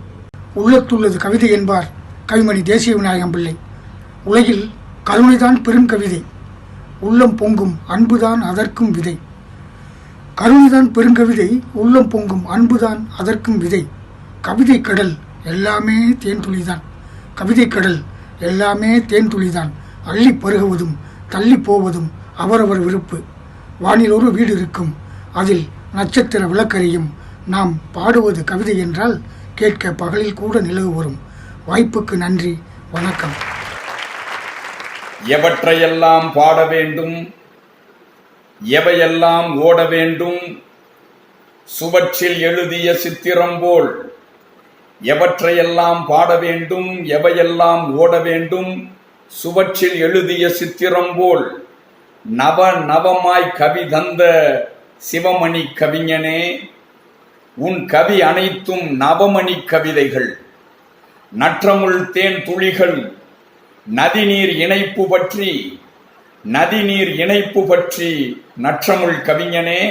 உள்ளத்துள்ளது கவிதை என்பார் கவிமணி தேசிய விநாயகம் பிள்ளை. உலகில் கருணைதான் பெரும் கவிதை, உள்ளம் பொங்கும் அன்புதான் அதற்கும் விதை. கருணைதான் பெருங்கவிதை, உள்ளம் பொங்கும் அன்புதான் அதற்கும் விதை. கவிதை கடல் எல்லாமே தேன் துளிதான், கவிதை கடல் எல்லாமே தேன் துளிதான். அள்ளி பருகுவதும் தள்ளி போவதும் அவரவர் விருப்பு. வானில் ஒரு வீடு இருக்கும், அதில் நட்சத்திர விளக்கறியும். நாம் பாடுவது கவிதை என்றால் கேட்க பகலில் கூட நிலவு வரும். வாய்ப்புக்கு நன்றி, வணக்கம். எவற்றையெல்லாம் பாட வேண்டும், எவையெல்லாம் ஓட வேண்டும், சுவற்றில் எழுதிய சித்திரம் போல். எவற்றையெல்லாம் பாட வேண்டும், எவையெல்லாம் ஓட வேண்டும், சுவற்றில் எழுதிய சித்திரம் போல். நவமாய் கவி தந்த சிவமணி கவிஞனே, உன் கவி அனைத்தும் நவமணி கவிதைகள். நற்றமுள் தேன் துளிகள், நதிநீர் இணைப்பு பற்றி, நதிநீர் இணைப்பு பற்றி நற்றமுள் கவிஞனே.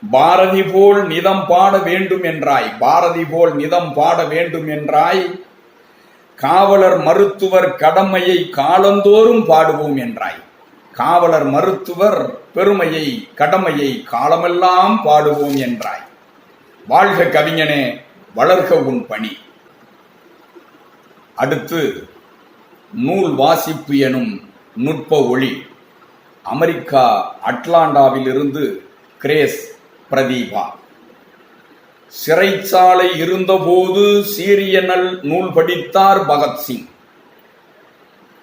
பாரதி போல் நிதம் பாட வேண்டும் என்றாய், பாரதி போல் நிதம் பாட வேண்டும் என்றாய். காவலர் மருத்துவர் கடமையை காலந்தோறும் பாடுவோம் என்றாய், காவலர் மருத்துவர் பெருமையை கடமையை காலமெல்லாம் பாடுவோம் என்றாய். வாழ்க கவிஞனே, வளர்க உன் பணி. அடுத்து நூல் வாசிப்பு எனும் நுட்ப ஒளி. அமெரிக்கா அட்லாண்டாவில் இருந்து கிரேஸ் பிரதீபா. சிறைச்சாலை இருந்தபோது சீரியனல் நூல் படித்தார் பகத்சிங்.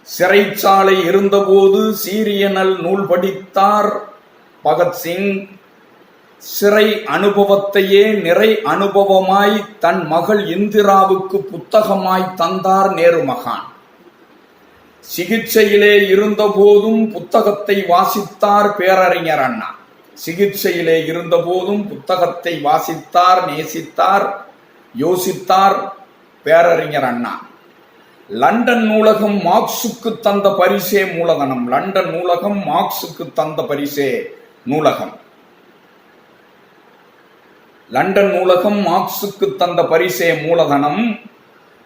சிறைச்சாலை இருந்தபோது சீரியனல் நூல் படித்தார் பகத்சிங். சிறை அனுபவத்தையே நிறை அனுபவமாய் தன் மகள் இந்திராவுக்கு புத்தகமாய் தந்தார் நேரு மகான். சிகிச்சையிலே இருந்த போதும் புத்தகத்தை வாசித்தார் பேரறிஞர் அண்ணா. சிகிச்சையிலே இருந்த போதும் புத்தகத்தை வாசித்தார், நேசித்தார், யோசித்தார் பேரறிஞர் அண்ணா. லண்டன் நூலகம் மார்க்சுக்கு தந்த பரிசே மூலதனம். லண்டன் நூலகம் மார்க்சுக்கு தந்த பரிசே நூலகம். லண்டன் நூலகம் மார்க்சுக்கு தந்த பரிசே மூலதனம்.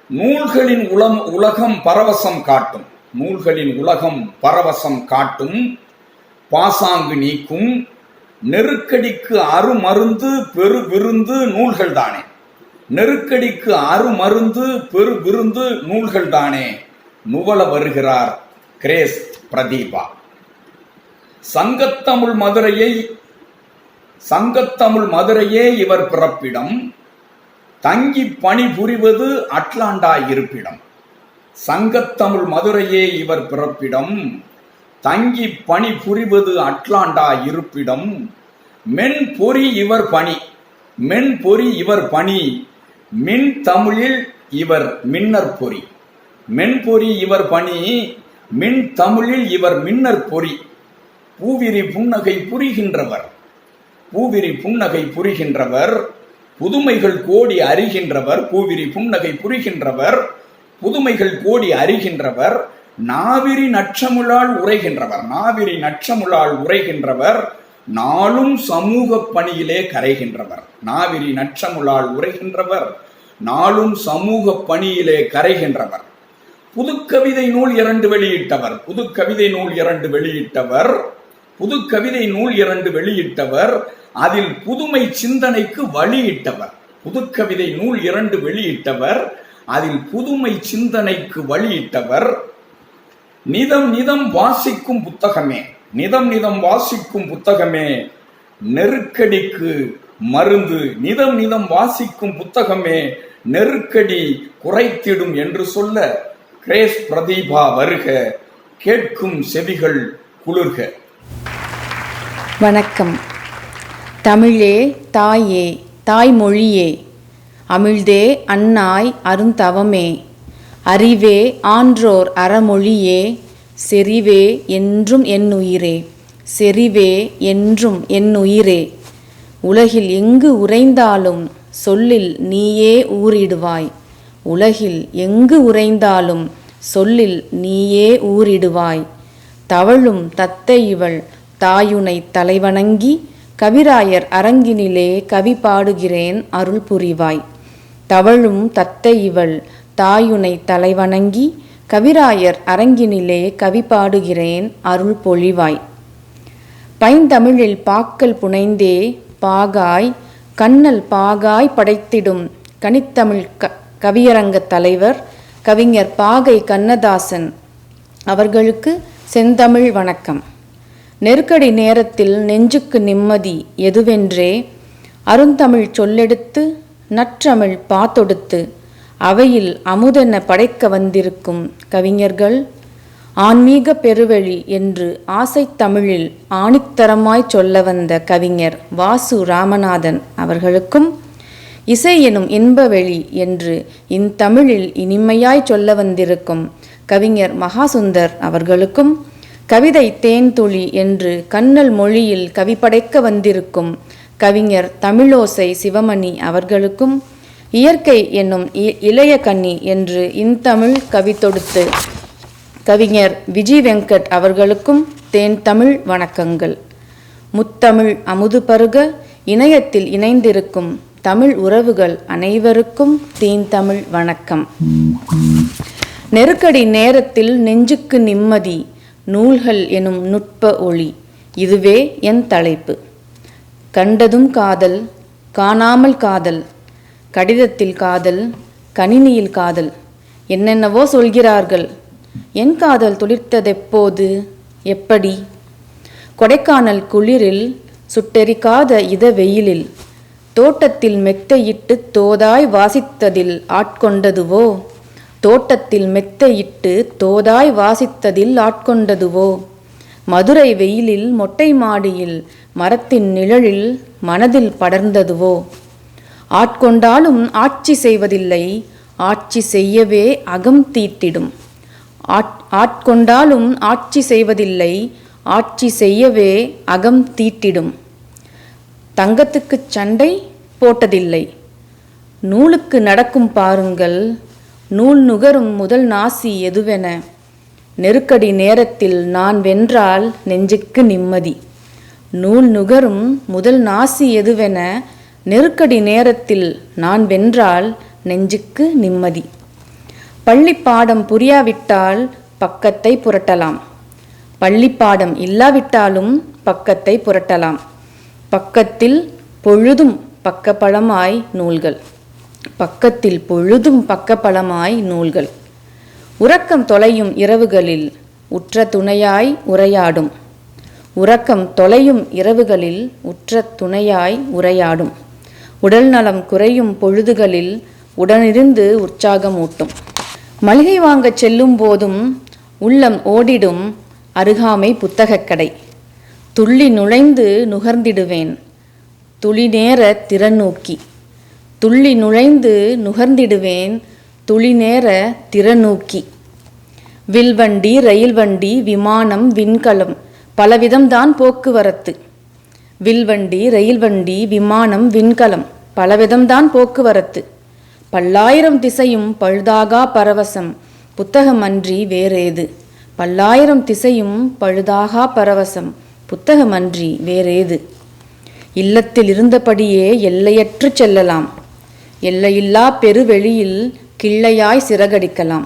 நூல்களின் உலகம் பரவசம் காட்டும், நூல்களின் உலகம் பரவசம் காட்டும். பாசாங்கு நீக்கும், நெருக்கடிக்கு அருமருந்து பெரு விருந்து நூல்கள் தானே. நெருக்கடிக்கு அருமருந்து பெரு விருந்து நூல்கள் தானே. நுவல வருகிறார் கிரேஸ் பிரதீபா. சங்கத்தமிழ் மதுரையே இவர் பிறப்பிடம். தங்கி பணிபுரிவது அட்லாண்டா இருப்பிடம். சங்கத்தமிழ் மதுரையே இவர் பிறப்பிடம். தங்கி பணிபுரிவது அட்லாண்டா இருப்பிடம். மென்பொறி இவர் பணி, மென்பொறி இவர் பணி. மின் தமிழில் இவர் மின்னர் பொறி. மென்பொறி இவர் பணி, மின் தமிழில் இவர் மின்னர் பொறி. பூவிரி புன்னகை புரிகின்றவர், பூவிரி புன்னகை புரிகின்றவர். புதுமைகள் கோடி அறிகின்றவர். பூவிரி புன்னகை புரிகின்றவர், புதுமைகள் கோடி அறிகின்றவர். நாவிரி நற்றமிழால் உரைகின்றவர், நாவிரி நற்றமிழால் உரைகின்றவர். நாளும் சமூக பணியிலே கரைகின்றவர். நாவிரி நற்றமுளால் உரைகின்றவர், நாளும் சமூக பணியிலே கரைகின்றவர். புதுக்கவிதை நூல் 2 வெளியிட்டவர். புதுக்கவிதை நூல் 2 வெளியிட்டவர். புதுக்கவிதை நூல் 2 வெளியிட்டவர். அதில் புதுமை சிந்தனைக்கு வழியிட்டவர். புதுக்கவிதை நூல் 2 வெளியிட்டவர். அதில் புதுமை சிந்தனைக்கு வழியிட்டவர். நிதம் நிதம் வாசிக்கும் புத்தகமே, நிதம் நிதம் வாசிக்கும் புத்தகமே நெருக்கடிக்கு மருந்து. நிதம் நிதம் வாசிக்கும் புத்தகமே நெருக்கடி குறைத்திடும் என்று சொல்ல கிரேஸ் பிரதீபா வருக, கேட்கும் செவிகள் குளிர்க. வணக்கம். தமிழே தாயே தாய்மொழியே, அமிழ்தே அன்னாய் அருந்தவமே, அறிவே ஆன்றோர் அறமொழியே, செறிவே என்றும் என்னுயிரே, செறிவே என்றும் என்னுயிரே. உலகில் எங்கு உறைந்தாலும் சொல்லில் நீயே ஊறிடுவாய், உலகில் எங்கு உறைந்தாலும் சொல்லில் நீயே ஊறிடுவாய். தவழும் தத்தை இவள் தாயுனை தலைவணங்கி, கவிராயர் அரங்கினிலே கவி பாடுகிறேன் அருள் புரிவாய். தவழும் தத்தை இவள் தாயுனை தலைவணங்கி, கவிராயர் அரங்கினிலே கவி பாடுகிறேன் அருள் பொழிவாய். பைந்தமிழில் பாக்கல் புனைந்தே பாகாய் கண்ணல் பாகாய் படைத்திடும் கனித்தமிழ் கவியரங்க தலைவர் கவிஞர் பாகை கண்ணதாசன் அவர்களுக்கு செந்தமிழ் வணக்கம். நெருக்கடி நேரத்தில் நெஞ்சுக்கு நிம்மதி எதுவென்றே அருந்தமிழ் சொல்லெடுத்து நற்றமிழ் பாத்தொடுத்து அவையில் அமுதென படைக்க வந்திருக்கும் கவிஞர்கள், ஆன்மீக பெருவழி என்று ஆசை தமிழில் ஆணித்தரமாய் சொல்ல வந்த கவிஞர் வாசு ராமநாதன் அவர்களுக்கும், இசை எனும் இன்பவெளி என்று இந்தமிழில் இனிமையாய் சொல்ல வந்திருக்கும் கவிஞர் மகாசுந்தர் அவர்களுக்கும், கவிதை தேன்துளி என்று கண்ணல் மொழியில் கவி படைக்க வந்திருக்கும் கவிஞர் தமிழோசை சிவமணி அவர்களுக்கும், இயற்கை என்னும் இளைய கன்னி என்று இந்தமிழ் கவி தொடுத்து கவிஞர் விஜய் வெங்கட் அவர்களுக்கும் தேன் தமிழ் வணக்கங்கள். முத்தமிழ் அமுது பருக இணையத்தில் இணைந்திருக்கும் தமிழ் உறவுகள் அனைவருக்கும் தேன் தமிழ் வணக்கம். நெருக்கடி நேரத்தில் நெஞ்சுக்கு நிம்மதி, நூல்கள் எனும் நுட்ப ஒளி, இதுவே என் தலைப்பு. கண்டதும் காதல், காணாமல் காதல், கடிதத்தில் காதல், கணினியில் காதல், என்னென்னவோ சொல்கிறார்கள். என் காதல் துளிர்த்ததெப்போது, எப்படி? கொடைக்கானல் குளிரில், சுட்டெரிக்காத இத வெயிலில், தோட்டத்தில் மெத்தையிட்டு தோதாய் வாசித்ததில் ஆட்கொண்டதுவோ, தோட்டத்தில் மெத்தையிட்டு தோதாய் வாசித்ததில் ஆட்கொண்டதுவோ, மதுரை வெயிலில் மொட்டை மாடியில் மரத்தின் நிழலில் மனதில் படர்ந்ததுவோ. ஆட்கொண்டாலும் ஆட்சி செய்வதில்லை, ஆட்சி செய்யவே அகம் தீட்டிடும். ஆட்கொண்டாலும் ஆட்சி செய்வதில்லை, ஆட்சி செய்யவே அகம் தீட்டிடும். தங்கத்துக்கு சண்டை போட்டதில்லை, நூலுக்கு நடக்கும் பாருங்கள், நூல் நுகரும் முதல் நாசி எதுவென. நெருக்கடி நேரத்தில் நான் வென்றால் நெஞ்சுக்கு நிம்மதி, நூல் நுகரும் முதல் நாசி எதுவென. நெருக்கடி நேரத்தில் நான் வென்றால் நெஞ்சுக்கு நிம்மதி. பள்ளிப்பாடம் புரியாவிட்டால் பக்கத்தை புரட்டலாம், பள்ளிப்பாடம் இல்லாவிட்டாலும் பக்கத்தை புரட்டலாம். பக்கத்தில் பொழுதும் பக்கப்பழமாய் நூல்கள், பக்கத்தில் பொழுதும் பக்கப்பழமாய் நூல்கள். உறக்கம் தொலையும் இரவுகளில் உற்ற துணையாய் உரையாடும், உறக்கம் தொலையும் இரவுகளில் உற்ற துணையாய் உரையாடும். உடல் நலம் குறையும் பொழுதுகளில் உடனிருந்து உற்சாகமூட்டும். மளிகை வாங்கச் செல்லும் போதும் உள்ளம் ஓடிடும் அருகாமை புத்தகக்கடை. துள்ளி நுழைந்து நுகர்ந்திடுவேன் துளி நேர திறநோக்கி, துள்ளி நுழைந்து நுகர்ந்திடுவேன் துளி நேர திறநோக்கி. வில்வண்டி, ரயில் வண்டி, விமானம், விண்கலம், பலவிதம்தான் போக்குவரத்து. வில்வண்டி, ரயில் வண்டி, விமானம், விண்கலம், பலவிதம்தான் போக்குவரத்து. பல்லாயிரம் திசையும் பழுதாகா பரவசம், புத்தகமன்றி வேறேது. பல்லாயிரம் திசையும் பழுதாகா பரவசம், புத்தகமன்றி வேறேது? இல்லத்தில் இருந்தபடியே எல்லையற்று செல்லலாம். எல்லையில்லா பெருவெளியில் கிள்ளையாய் சிறகடிக்கலாம்.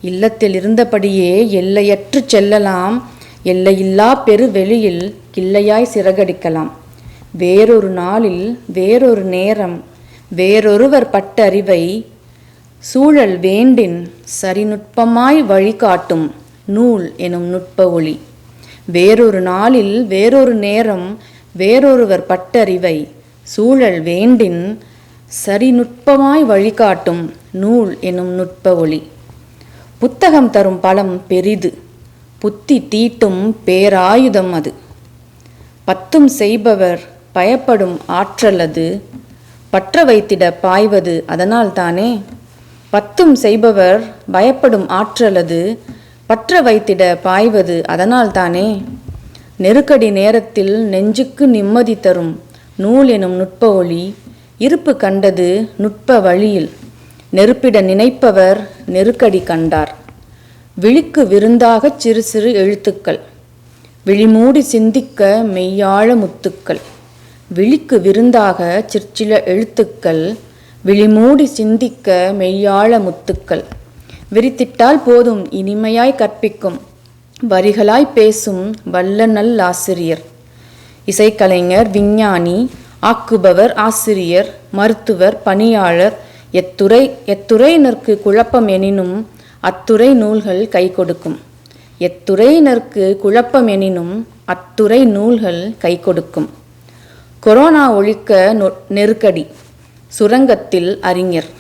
இல்லத்தில் இருந்தபடியே எல்லையற்று செல்லலாம். எல்லையில்லா பெருவெளியில் கிள்ளையாய் சிறகடிக்கலாம். வேறொரு நாளில் வேறொரு நேரம் வேறொருவர் பட்டறிவை சூழல் வேண்டின் சரிநுட்பமாய் வழிகாட்டும் நூல் எனும் நுட்ப ஒளி. வேறொரு நாளில் வேறொரு நேரம் வேறொருவர் பட்டறிவை சூழல் வேண்டின் சரிநுட்பமாய் வழிகாட்டும் நூல் எனும் நுட்ப ஒளி. புத்தகம் தரும் பலம் பெரிது, புத்தி தீட்டும் பேராயுதம் அது. பத்தும் செய்பவர் பயப்படும் ஆற்றல் அது, பற்ற வைத்திட பாய்வது அதனால்தானே. பத்தும் செய்பவர் பயப்படும் ஆற்றல் அது, பற்ற வைத்திட பாய்வது அதனால்தானே. நெருக்கடி நேரத்தில் நெஞ்சுக்கு நிம்மதி தரும் நூல் எனும் நுட்ப ஒளி இருப்பு கண்டது நுட்ப வழியில். நெருப்பிட நினைப்பவர் நெருக்கடி கண்டார். விழிக்கு விருந்தாகச் சிறு சிறு எழுத்துக்கள், விழிமூடி சிந்திக்க மெய்யாழ முத்துக்கள். விழிக்கு விருந்தாக சிற்சில எழுத்துக்கள், விழிமூடி சிந்திக்க மெய்யாழ முத்துக்கள். விரித்திட்டால் போதும் இனிமையாய் கற்பிக்கும் வரிகளாய் பேசும் வல்ல நல் ஆசிரியர். இசைக்கலைஞர், விஞ்ஞானி, ஆக்குபவர், ஆசிரியர், மருத்துவர், பணியாளர், எத்துறையினருக்கு குழப்பம் எனினும் அத்துறை நூல்கள் கை கொடுக்கும். எத்துறையினருக்கு குழப்பம் எனினும் அத்துறை நூல்கள் கை கொடுக்கும். கொரோனா ஒழிக்க நெருக்கடி சுரங்கத்தில் அறிஞர்.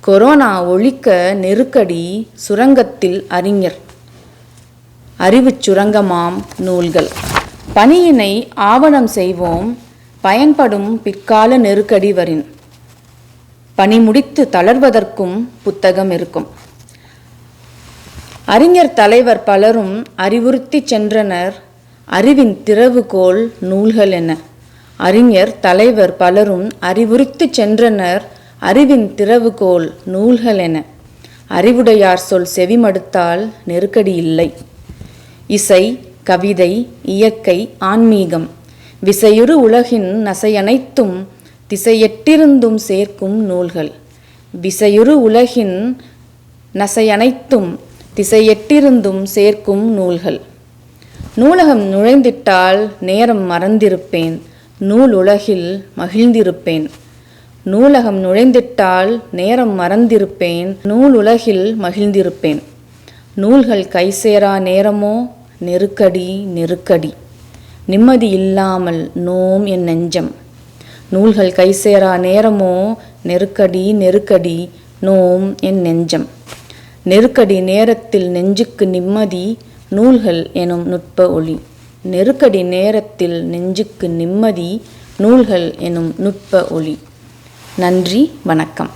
கொரோனா ஒழிக்க நெருக்கடி சுரங்கத்தில் அறிஞர். அறிவுச் சுரங்கமாம் நூல்கள். பணியினை ஆவணம் செய்வோம், பயன்படும் பிற்கால நெருக்கடி வரின். பணி முடித்து தளர்வதற்கும் புத்தகம் இருக்கும். அறிஞர் தலைவர் பலரும் அறிவுறுத்தி சென்றனர் அறிவின் திறவுகோல் நூல்கள் என. அறிஞர் தலைவர் பலரும் அறிவுறுத்தி சென்றனர் அறிவின் திறவுகோல் நூல்கள் என. அறிவுடையார் சொல் செவிமடுத்தால் நெருக்கடி இல்லை. இசை, கவிதை, இயற்கை, ஆன்மீகம் விசையுறு உலகின் நசையனைத்தும் திசையெட்டிருந்தும் சேர்க்கும் நூல்கள். விசையுறு உலகின் நசையனைத்தும் திசையெட்டிருந்தும் சேர்க்கும் நூல்கள். நூலகம் நுழைந்திட்டால் நேரம் மறந்திருப்பேன், நூல் உலகில் மகிழ்ந்திருப்பேன். நூலகம் நுழைந்திட்டால் நேரம் மறந்திருப்பேன், நூல் உலகில் மகிழ்ந்திருப்பேன். நூல்கள் கைசேரா நேரமோ நெருக்கடி நெருக்கடி, நிம்மதி இல்லாமல் நோம் என் நெஞ்சம். நூல்கள் கைசேரா நேரமோ நெருக்கடி நெருக்கடி, நோம் என் நெஞ்சம். நெருக்கடி நேரத்தில் நெஞ்சுக்கு நிம்மதி நூல்கள் எனும் நுட்ப ஒளி. நெருக்கடி நேரத்தில் நெஞ்சுக்கு நிம்மதி நூல்கள் எனும் நுட்ப ஒளி. நன்றி, வணக்கம்.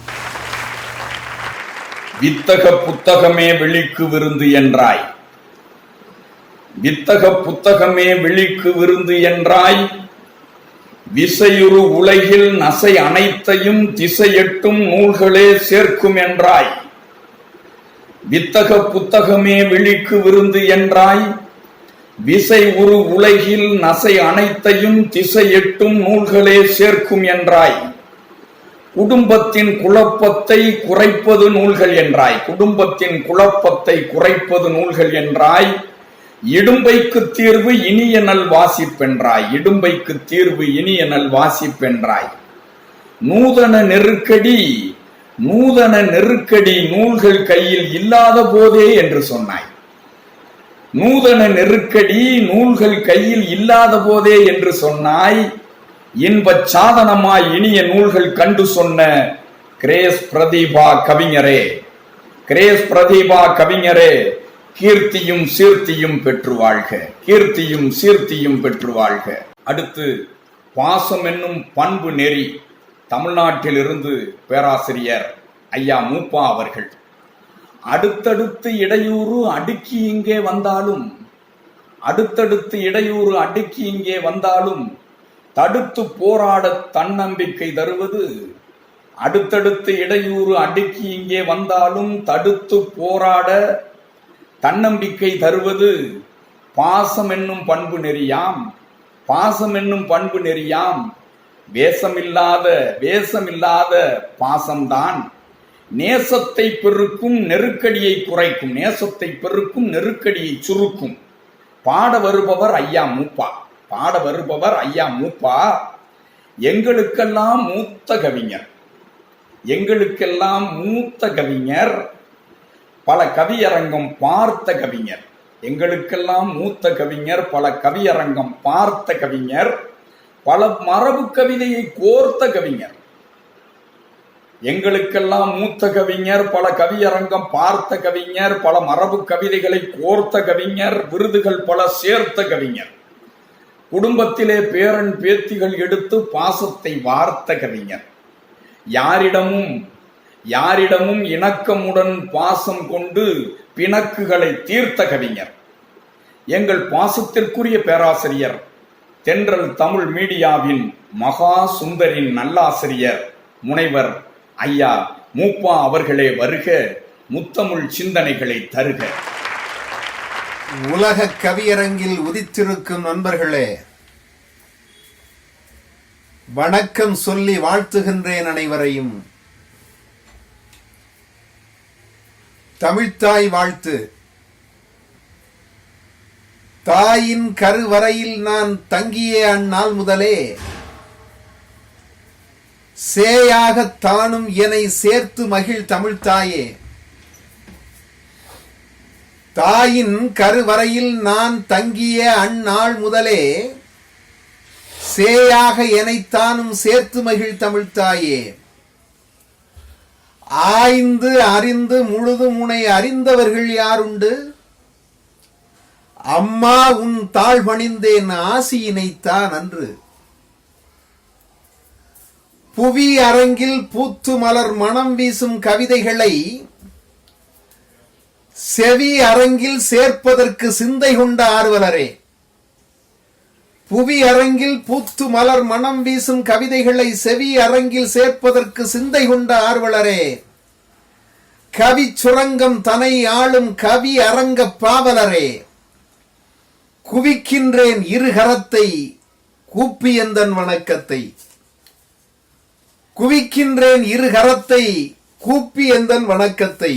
வித்தக புத்தகமே விழிக்கு விருந்து என்றாய். வித்தக புத்தகமே விழிக்கு விருந்து என்றாய். விசையுறு உலகில் நசை அனைத்தையும் திசையெட்டும் நூல்களே சேர்க்கும் என்றாய். வித்தக புத்தகமே விழிக்கு விருந்து என்றாய். விசை உரு உலகில் நசை அனைத்தையும் திசையெட்டும் நூல்களே சேர்க்கும் என்றாய். குடும்பத்தின் குழப்பத்தை குறைப்பது நூல்கள் என்றாய். குடும்பத்தின் குழப்பத்தை குறைப்பது நூல்கள் என்றாய். இடும்பைக்கு தீர்வு இனிய நல் வாசிப்பென்றாய். இடும்பைக்கு தீர்வு இனிய நல் வாசிப்பென்றாய். நூதன நெருக்கடி நூல்கள் கையில் இல்லாத போதே என்று சொன்னாய். நூதன நெருக்கடி நூல்கள் கையில் இல்லாத போதே என்று சொன்னாய். இன்பச் சாதனமாய் இனிய நூல்கள் கண்டு சொன்ன கிரேஸ் பிரதீபா கவிஞரே, கிரேஸ் பிரதீபா கவிஞரே, கீர்த்தியும் சீர்த்தியும் பெற்று வாழ்க. கீர்த்தியும் சீர்த்தியும் பெற்று வாழ்க. அடுத்து பாசம் என்னும் பண்பு நெறி தமிழ்நாட்டிலிருந்து பேராசிரியர் ஐயா மூப்பா அவர்கள். அடுத்தடுத்து இடையூறு அடுக்கி இங்கே வந்தாலும், அடுத்தடுத்து இடையூறு அடுக்கி இங்கே வந்தாலும் தடுத்து போராட தன்னம்பிக்கை தருவது. அடுத்தடுத்து இடையூறு அடுக்கி இங்கே வந்தாலும் தடுத்து போராட தன்னம்பிக்கை தருவது பாசம் என்னும் பண்பு நெறியாம், பாசம் என்னும் பண்பு நெறியாம். வேஷமில்லாத பாசம்தான் நேசத்தை பெருக்கும், நெருக்கடியை குறைக்கும். நேசத்தை பெருக்கும், நெருக்கடியை சுருக்கும். பாட வருபவர் ஐயா மூப்பா, பாட வருபவர் ஐயா மூப்பா. எங்களுக்கெல்லாம் மூத்த கவிஞர், எங்களுக்கெல்லாம் மூத்த கவிஞர், பல கவியரங்கம் பார்த்த கவிஞர். எங்களுக்கெல்லாம் மூத்த கவிஞர், பல கவியரங்கம் பார்த்த கவிஞர், பல மரபு கவிதையை கோர்த்த கவிஞர். எங்களுக்கெல்லாம் மூத்த கவிஞர், பல கவியரங்கம் பார்த்த கவிஞர், பல மரபு கவிதைகளை கோர்த்த கவிஞர், விருதுகள் பல சேர்த்த கவிஞர். குடும்பத்திலே பேரன் பேத்திகள் எடுத்து பாசத்தை வார்த்த கவிஞர். யாரிடமும் இணக்கமுடன் பாசம் கொண்டு பிணக்குகளை தீர்த்த கவிஞர். எங்கள் பாசத்திற்குரிய பேராசிரியர், தென்றல் தமிழ் மீடியாவின் மகா சுந்தரின் நல்லாசிரியர் முனைவர் ஐயா மூப்பா அவர்களே வருக, முத்தமிழ் சிந்தனைகளை தருக. உலக கவியரங்கில் உதித்திருக்கும் நண்பர்களே, வணக்கம் சொல்லி வாழ்த்துகின்றேன் அனைவரையும். தமிழ்த்தாய் வாழ்த்து. தாயின் கருவறையில் நான் தங்கிய அந்நாள் முதலே சேயாகத் தானும் என்னை சேர்த்து மகிழ் தமிழ்த்தாயே. தாயின் கருவறையில் நான் தங்கிய அந்நாள் முதலே சேயாக எனைத்தானும் சேர்த்து மகிழ் தமிழ்த்தாயே. ஆய்ந்து அறிந்து முழுதும் உனை அறிந்தவர்கள் யாருண்டு? அம்மா உன் தாழ் பணிந்தேன் ஆசியினைத்தான் அன்று. புவி அரங்கில் பூத்து மலர் மனம் வீசும் கவிதைகளை செவி அரங்கில் சேர்ப்பதற்கு சிந்தை கொண்ட ஆர்வலரே. புவி அரங்கில் பூத்து மலர் மனம் வீசும் கவிதைகளை செவி அரங்கில் சேர்ப்பதற்கு சிந்தை கொண்ட ஆர்வலரே. கவி சுரங்கம் தனை ஆளும் கவி அரங்க பாவலரே. குவிக்கின்றேன் இருகரத்தை கூப்பி எந்தன் வணக்கத்தை. குவிக்கின்றேன் இருகரத்தை கூப்பி எந்தன் வணக்கத்தை.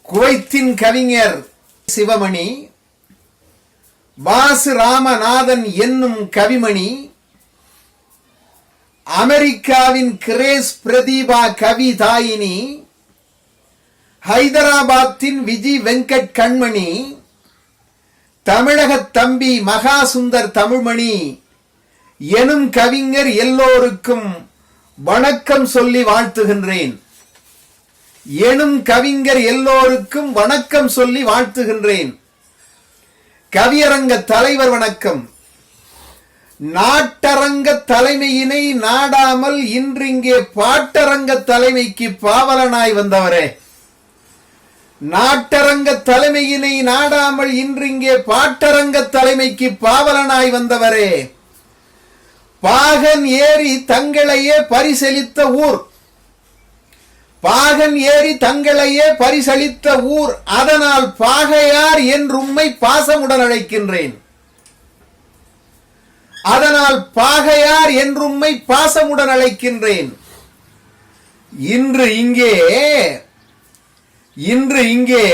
குவைத்தின் கவிஞர் சிவமணி, வாசு ராமநாதன் என்னும் கவிமணி, அமெரிக்காவின் கிரேஸ் பிரதீபா கவிதாயினி, ஹைதராபாத்தின் விஜி வெங்கட் கண்மணி, தமிழகத் தம்பி மகாசுந்தர் தமிழ்மணி எனும் கவிஞர் எல்லோருக்கும் வணக்கம் சொல்லி வாழ்த்துகின்றேன். எனும் கவிஞர் எல்லோருக்கும் வணக்கம் சொல்லி வாழ்த்துகின்றேன். கவியரங்க தலைவர் வணக்கம். நாட்டரங்க தலைமையினை நாடாமல் இன்றிங்கே பாட்டரங்க தலைமைக்கு பாவலனாய் வந்தவரே. நாட்டரங்க தலைமையினை நாடாமல் இன்றிங்கே பாட்டரங்க தலைமைக்கு பாவலனாய் வந்தவரே. பாகன் ஏறி தங்களையே பரிசளித்த ஊர், பாகன் ஏறி தங்களையே பரிசளித்த ஊர், அதனால் பாகையார் என்றும்மை பாசமுடன் அழைக்கின்றேன். அதனால் பாகையார் என்றும்மை பாசமுடன் அழைக்கின்றேன். இன்று இங்கே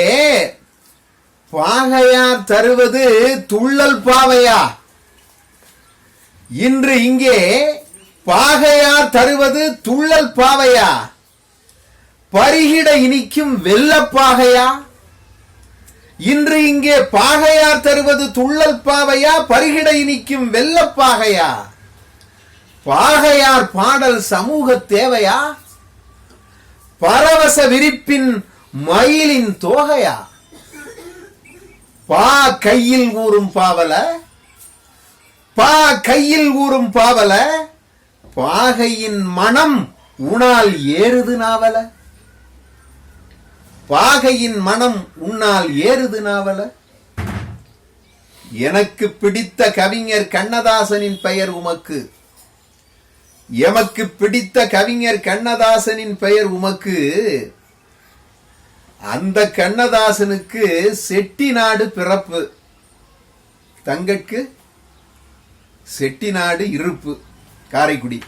பாகையார் தருவது துள்ளல் பாவையா? இன்று இங்கே பாகையார் தருவது துள்ளல் பாவையா? பரிகிட இனிக்கும் வெள்ளப்பாகையா? இன்று இங்கே பாகையார் தருவது துள்ளல் பாவையா? பரிகிட இனிக்கும் வெள்ளப்பாகையா? பாகையார் பாடல் சமூக தேவையா? பரவச விரிப்பின் மயிலின் தோகையா? பா கையில் ஊறும் பாவல, பா கையில் ஊறும் பாவல, பாகையின் மனம் உணால் ஏறுது நாவல. பாகையின் மனம் உன்னால் ஏறுது நாவல. எனக்கு பிடித்த கவிஞர் கண்ணதாசனின் பெயர் உமக்கு, எமக்கு பிடித்த கவிஞர் கண்ணதாசனின் பெயர் உமக்கு. அந்த கண்ணதாசனுக்கு செட்டிநாடு பிறப்பு, தங்கட்கு செட்டிநாடு இருப்பு, காரைக்குடி.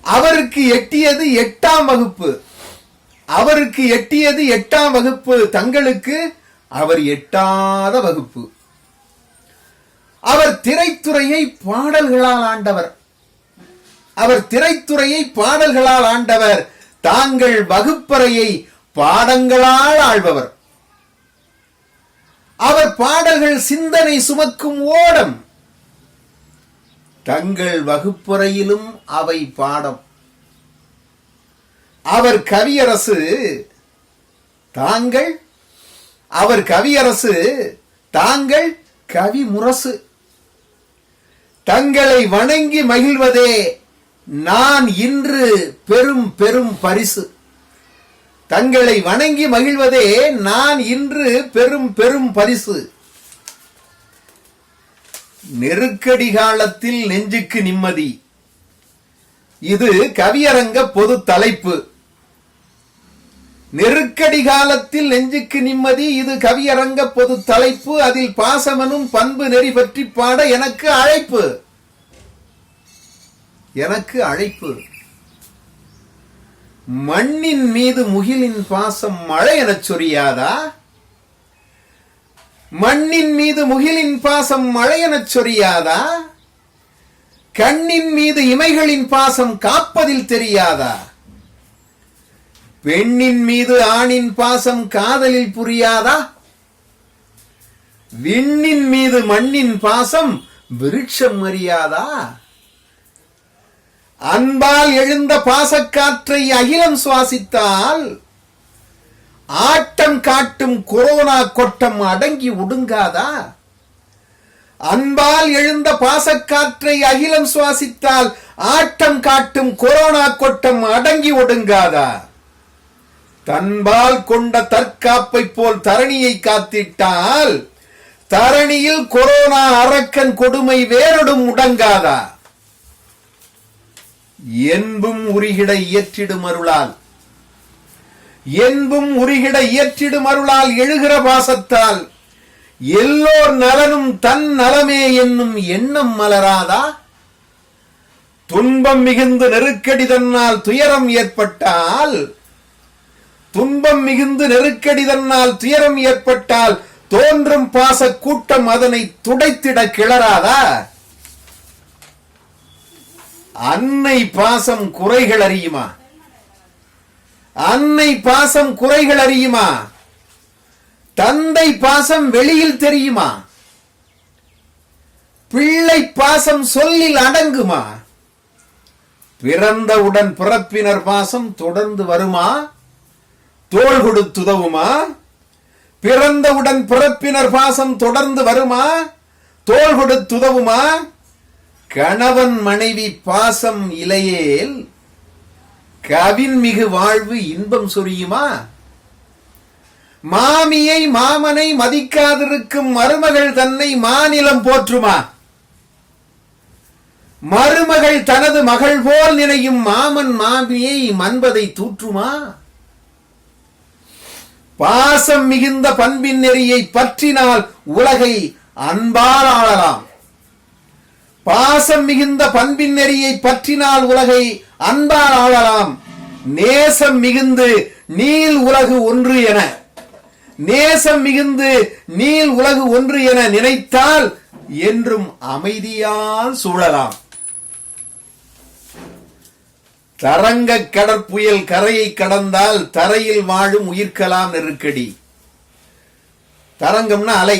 அவருக்கு எட்டியது 8ஆம் வகுப்பு. அவருக்கு எட்டியது 8ஆம் வகுப்பு, தங்களுக்கு அவர் எட்டாத வகுப்பு. அவர் திரைத்துறையை பாடல்களால் ஆண்டவர். அவர் திரைத்துறையை பாடல்களால் ஆண்டவர். தாங்கள் வகுப்பறையை பாடங்களால் ஆள்பவர். அவர் பாடல்கள் சிந்தனை சுமக்கும் ஓடம். தங்கள் வகுப்பறையிலும் அவை பாடம். அவர் கவியரசு, தாங்கள் அவர் கவியரசு, தாங்கள் கவி முரசு. தங்களை வணங்கி மகிழ்வதே நான் இன்று பெரும் பெரும் பரிசு. தங்களை வணங்கி மகிழ்வதே நான் இன்று பெரும் பெரும் பரிசு. நெருக்கடி காலத்தில் நெஞ்சுக்கு நிம்மதி, இது கவியரங்க பொது தலைப்பு. நெருக்கடி காலத்தில் நெஞ்சுக்கு நிம்மதி, இது கவியரங்க பொது தலைப்பு. அதில் பாசமனும் பண்பு நெறி பற்றி பாட எனக்கு அழைப்பு, எனக்கு அழைப்பு. மண்ணின் மீது முகிலின் பாசம் மழை எனச் சொரியாதா? மண்ணின் மீது முகிலின் பாசம் மழை எனச் சொரியாதா? கண்ணின் மீது இமைகளின் பாசம் காப்பதில் தெரியாதா? பெண்ணின் மீது ஆணின் பாசம் காதலில் புரியாதா? விண்ணின் மீது மண்ணின் பாசம் விருட்சம் அறியாதா? அன்பால் எழுந்த பாசக்காற்றை அகிலம் சுவாசித்தால் ஆட்டம் காட்டும் கொரோனா கொட்டம் அடங்கி ஒடுங்காதா? அன்பால் எழுந்த பாசக்காற்றை அகிலம் சுவாசித்தால் ஆட்டம் காட்டும் கொரோனா கொட்டம் அடங்கி ஒடுங்காதா? தன்பால் கொண்ட தற்காப்பை போல் தரணியை காத்திட்டால் தரணியில் கொரோனா அரக்கன் கொடுமை வேறொடும் முடங்காதா? என்பும் உருகிட இயற்றிடும் அருளால், என்பும் உருகிட இயற்றிடும் அருளால் எழுகிற பாசத்தால் எல்லோர் நலனும் தன் நலமே என்னும் எண்ணம் மலராதா? துன்பம் மிகுந்து நெருக்கடி தன்னால் துயரம் ஏற்பட்டால், துன்பம் மிகுந்து நெருக்கடி தன்னால் துயரம் ஏற்பட்டால் தோன்றும் பாச கூட்டம் அதனை துடைத்திட கிளறாதா? அன்னை பாசம் குறைகள் அறியுமா? அன்னை பாசம் குறைகள் அறியுமா? தந்தை பாசம் வெளியில் தெரியுமா? பிள்ளை பாசம் சொல்லில் அடங்குமா? பிறந்தவுடன் பிறப்பினர் பாசம் தொடர்ந்து வருமா? தோள் கொடுத்துதவுமா? பிறந்தவுடன் பிறப்பினர் பாசம் தொடர்ந்து வருமா? தோள் கொடுத்துதவுமா? கணவன் மனைவி பாசம் இலையேல் கவின் மிகு வாழ்வு இன்பம் சொரியுமா? மாமியை மாமனை மதிக்காதிருக்கும் மருமகள் தன்னை மாநிலம் போற்றுமா? மருமகள் தனது மகள் போல் நினையும் மாமன் மாமியை மன்பதை தூற்றுமா? பாசம் மிகுந்த பண்பின் நெறியை பற்றினால் உலகை அன்பால் ஆளலாம். பாசம் மிகுந்த பண்பின் நெறியை பற்றினால் உலகை அன்பால் ஆளலாம். நேசம் மிகுந்து நீள் உலகு ஒன்று என, நேசம் மிகுந்து நீள் உலகு ஒன்று என நினைத்தால் என்றும் அமைதியால் சூழலாம். தரங்க கடற்புயல் கரையை கடந்தால் தரையில் வாழும் உயிர்க்கலாம் நெருக்கடி. தரங்கம்னா அலை.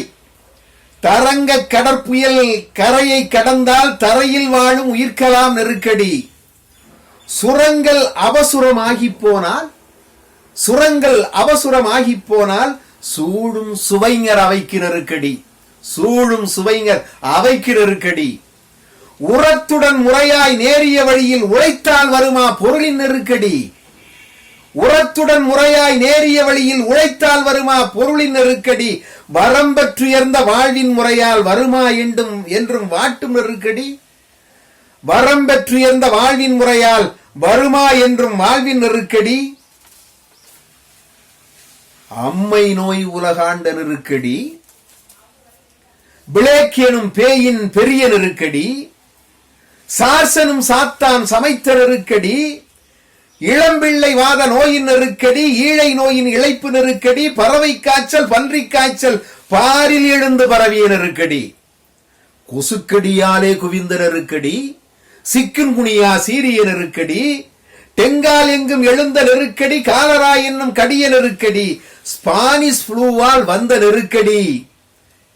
தரங்க கடற்புயல் கரையை கடந்தால் தரையில் வாழும் உயிர்க்கலாம் நெருக்கடி. சுரங்கள் அவசுரமாகி போனால், சுரங்கள் அவசுரமாகி போனால் சூடும் சுவைஞர் அவைக்கு நெருக்கடி. சூடும் சுவைஞர் அவைக்கு நெருக்கடி. உரத்துடன் முறையாய் நேரிய வழியில் உழைத்தால் வருமா பொருளின் நெருக்கடி? உரத்துடன் முறையாய் நேரிய வழியில் உழைத்தால் வருமா பொருளின் நெருக்கடி? வரம்பற்றுயர்ந்த வாழ்வின் முறையால் வருமா என்றும் வாட்டும் நெருக்கடி? வரம்பற்றுயர்ந்த வாழ்வின் முறையால் வருமா என்றும் வாழ்வின் நெருக்கடி? அம்மை நோய் உலகாண்ட நெருக்கடி, பிளேக் எனும் பேயின் பெரிய நெருக்கடி, சார்சனும் சாத்தான் சமைத்த நெருக்கடி, இளம்பிள்ளை வாத நோயின் நெருக்கடி, ஈழை நோயின் இழைப்பு நெருக்கடி, பறவை காய்ச்சல், பன்றி காய்ச்சல், பாரில் எழுந்து பரவிய நெருக்கடி, கொசுக்கடியாலே குவிந்த நெருக்கடி, சிக்குன்குனியா சீரிய நெருக்கடி, டெங்கால் எங்கும் எழுந்த நெருக்கடி, காலரா என்னும் கடிய நெருக்கடி, ஸ்பானிஷ் ஃப்ளூவால் வந்த நெருக்கடி,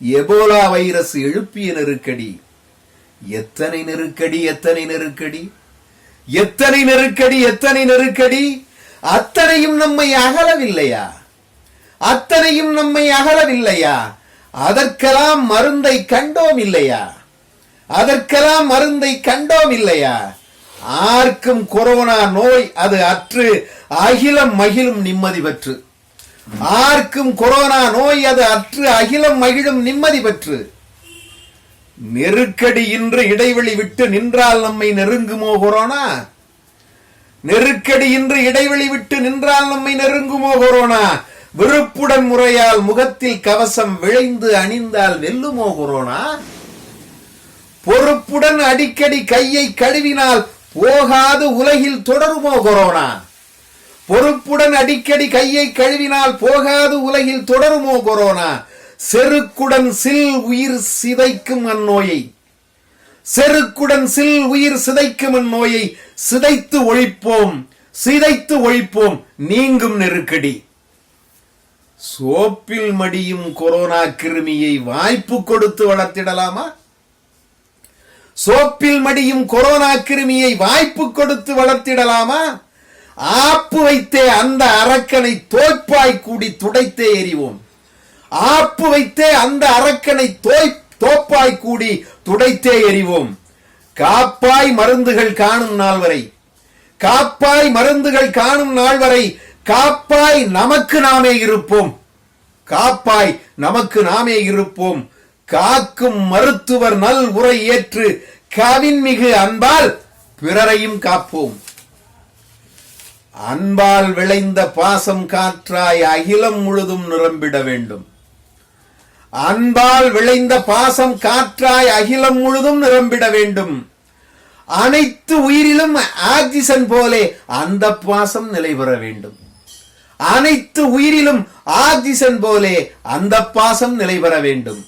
எபோலா வைரஸ் எழுப்பிய நெருக்கடி. எத்தனை நெருக்கடி, எத்தனை நெருக்கடி, எத்தனை நெருக்கடி, எத்தனை நெருக்கடி. அத்தனையும் நம்மை அகலவில்லையா? அத்தனையும் நம்மை அகலவில்லையா? அதற்கெல்லாம் மருந்தை கண்டோம் இல்லையா? அதற்கெல்லாம் மருந்தை கண்டோம் இல்லையா? ஆர்க்கும் கொரோனா நோய் அது அற்று அகிலம் மகிழும் நிம்மதி பெற்று. ஆர்க்கும் கொரோனா நோய் அது அற்று அகிலம் மகிழும் நிம்மதி பெற்று. நெருக்கடி இன்று இடைவெளி விட்டு நின்றால் நம்மை நெருங்குமோ கொரோனா? நெருக்கடி இன்று இடைவெளி விட்டு நின்றால் நம்மை நெருங்குமோ கொரோனா? விருப்புடன் முறையால் முகத்தில் கவசம் விளைந்து அணிந்தால் வெல்லுமோ கொரோனா? பொறுப்புடன் அடிக்கடி கையை கழுவினால் போகாது உலகில் தொடருமோ கொரோனா? பொறுப்புடன் அடிக்கடி கையை கழுவினால் போகாது உலகில் தொடருமோ கொரோனா? செருக்குடன் சில் உயிர் சிதைக்கும் அந்நோயை, செருக்குடன் சில் உயிர் சிதைக்கும் அந்நோயை சிதைத்து ஒழிப்போம், சிதைத்து ஒழிப்போம், நீங்கும் நெருக்கடி. சோப்பில் மடியும் கொரோனா கிருமியை வாய்ப்பு கொடுத்து வளர்த்திடலாமா? சோப்பில் மடியும் கொரோனா கிருமியை வாய்ப்பு கொடுத்து வளர்த்திடலாமா? ஆப்பு வைத்தே அந்த அரக்கனை தோற்பாய் கூடி துடைத்தே எறிவோம். ஆப்பு வைத்தே அந்த அரக்கனை தோப்பாய் கூடி துடைத்தே எறிவோம். காப்பாய் மருந்துகள் காணும் நாள் வரை, காப்பாய் மருந்துகள் காணும் நாள் வரை காப்பாய் நமக்கு நாமே இருப்போம். காப்பாய் நமக்கு நாமே இருப்போம். காக்கும் மருத்துவர் நல் உரை ஏற்று கவின்மிகு அன்பால் பிறரையும் காப்போம். அன்பால் விளைந்த பாசம் காற்றாய் அகிலம் முழுதும் நிரம்பிட வேண்டும். அன்பால் விளைந்த பாசம் காற்றாய் அகிலம் முழுதும் நிரம்பிட வேண்டும். அனைத்து உயிரிலும் ஆக்சிஜன் போலே அந்த பாசம் நிலை பெற வேண்டும். அனைத்து உயிரிலும் ஆக்சிஜன் போலே அந்த பாசம் நிலை பெற வேண்டும்.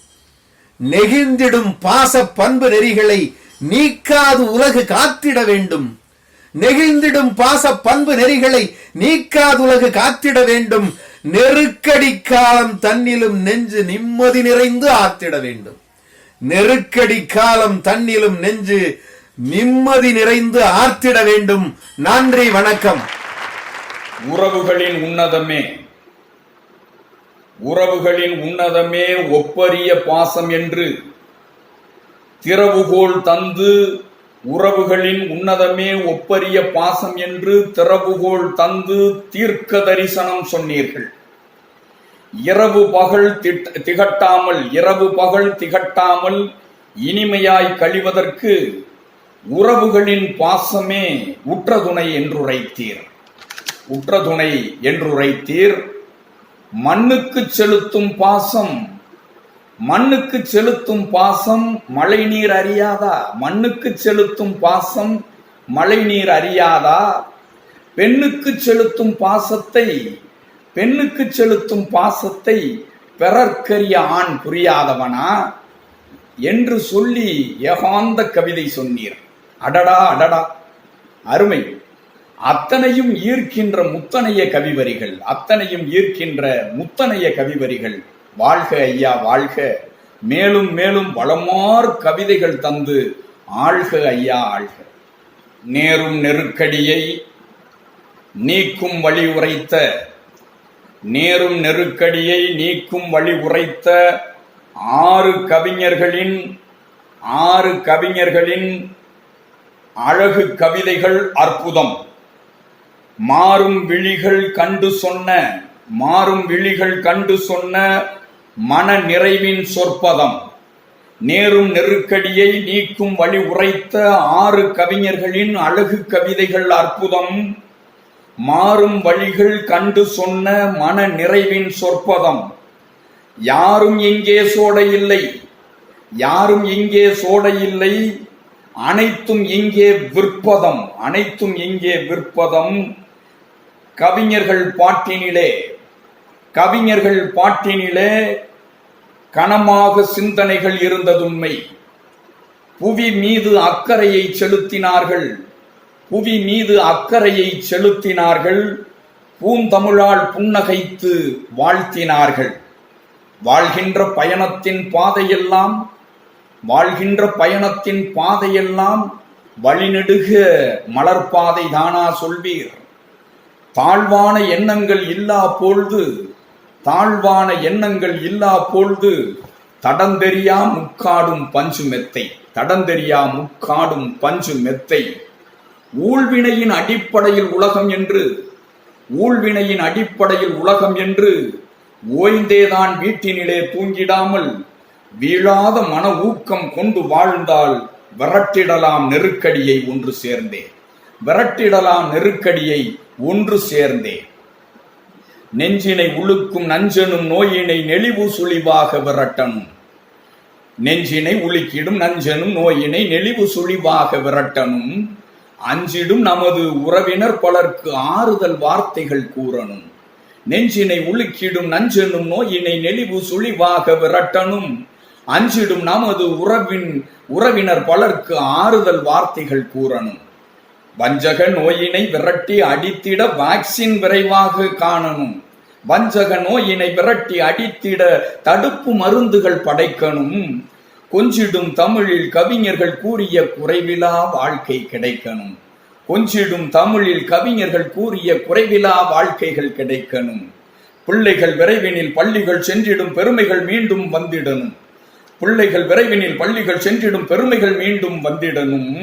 நெகிழ்ந்திடும் பாச பண்பு நெறிகளை நீக்காது உலகு காத்திட வேண்டும். நெகிழ்ந்திடும் பாச பண்பு நெறிகளை நீக்காது உலகு காத்திட வேண்டும். நெருக்கடி காலம் தன்னிலும் நெஞ்சு நிம்மதி நிறைந்து ஆத்திட வேண்டும். நெருக்கடி காலம் தன்னிலும் நெஞ்சு நிம்மதி நிறைந்து ஆத்திட வேண்டும். நன்றி, வணக்கம். உறவுகளின் உன்னதமே, உறவுகளின் உன்னதமே ஒப்பரிய பாசம் என்று திறவுகோல் தந்து, உறவுகளின் உன்னதமே ஒப்பரிய பாசம் என்று திறவுகோல் தந்து தீர்க்க தரிசனம் சொன்னீர்கள். இரவு பகல் திகட்டாமல், இரவு பகல் திகட்டாமல் இனிமையாய் கழிவதற்கு உறவுகளின் பாசமே உற்றதுணை என்றுரைத்தீர். உற்றதுணை என்றுரைத்தீர். மண்ணுக்கு செலுத்தும் பாசம், மண்ணுக்கு செலுத்தும் பாசம் மழை நீர் அறியாதா? மண்ணுக்கு செலுத்தும் பாசம் மழை நீர் அறியாதா? பெண்ணுக்கு செலுத்தும் பாசத்தை, பெண்ணுக்கு செலுத்தும் பாசத்தை பிறர்க்கரிய ஆண் புரியாதவனா என்று சொல்லி ஏகாந்த கவிதை சொன்னீர். அடடா அடடா, அருமை. அத்தனையும் ஈர்க்கின்ற முத்தனைய கவிவரிகள், அத்தனையும் ஈர்க்கின்ற முத்தனைய கவிவரிகள். வாழ்க ஐயா, வாழ்க. மேலும் மேலும் வளமார் கவிதைகள் தந்து ஆழ்க ஐயா, ஆழ்க. நேரும் நெருக்கடியை நீக்கும் வழி உரைத்த, நேரும் நெருக்கடியை நீக்கும் வழி உரைத்த ஆறு கவிஞர்களின் அழகு கவிதைகள் அற்புதம். மாறும் விழிகள் கண்டு சொன்ன, மாறும் விழிகள் கண்டு சொன்ன மன நிறைவின் சொற்பதம். நேரும் நெருக்கடியை நீக்கும் வழி உரைத்த ஆறு கவிஞர்களின் அழகு கவிதைகள் அற்புதம். மாறும் வழிகள் கண்டு சொன்ன மன நிறைவின் சொற்பதம். யாரும் இங்கே சோடையில்லை, யாரும் இங்கே சோடையில்லை, அனைத்தும் இங்கே விற்பதம், அனைத்தும் இங்கே விற்பதம். கவிஞர்கள் பாட்டினிலே கனமாக சிந்தனைகள் இருந்ததுண்மை. புவி மீது அக்கறையை செலுத்தினார்கள், பூந்தமிழால் புன்னகைத்து வாழ்த்தினார்கள். வாழ்கின்ற பயணத்தின் பாதையெல்லாம் வழிநெடுக மலர்பாதை தானா சொல்வீர். தாழ்வான எண்ணங்கள் இல்லா பொழுது தடந்தெரியா முக்காடும் பஞ்சு மெத்தை. ஊழ்வினையின் அடிப்படையில் உலகம் என்று ஓய்ந்தேதான் வீட்டினிலே தூங்கிடாமல் வீழாத மன ஊக்கம் கொண்டு வாழ்ந்தால் விரட்டிடலாம் நெருக்கடியை ஒன்று சேர்ந்தே. நெஞ்சினை உழுக்கும் நஞ்சனும் நோயினை நெளிவு சுழிவாக விரட்டணும். நெஞ்சினை உலுக்கிடும் நஞ்சனும் நோயினை நெளிவு சுழிவாக விரட்டணும். அஞ்சிடும் நமது உறவினர் பலர்க்கு ஆறுதல் வார்த்தைகள் கூறணும். நெஞ்சினை உலுக்கிடும் நஞ்சனும் நோயினை நெளிவு சுழிவாக விரட்டணும். அஞ்சிடும் நமது உறவினர் பலர்க்கு ஆறுதல் வார்த்தைகள் கூறணும். வஞ்சக நோயினை விரட்டி அடித்திட வேக்சின் விரைவாக காணணும். தடுப்பு மருந்துகள் படைக்கணும். கொஞ்சிடும் தமிழில் கவிஞர்கள் கூறிய குறைவிலா வாழ்க்கை கிடைக்கணும். பிள்ளைகள் விரைவினில் பள்ளிகள் சென்றிடும் பெருமைகள் மீண்டும் வந்திடணும்.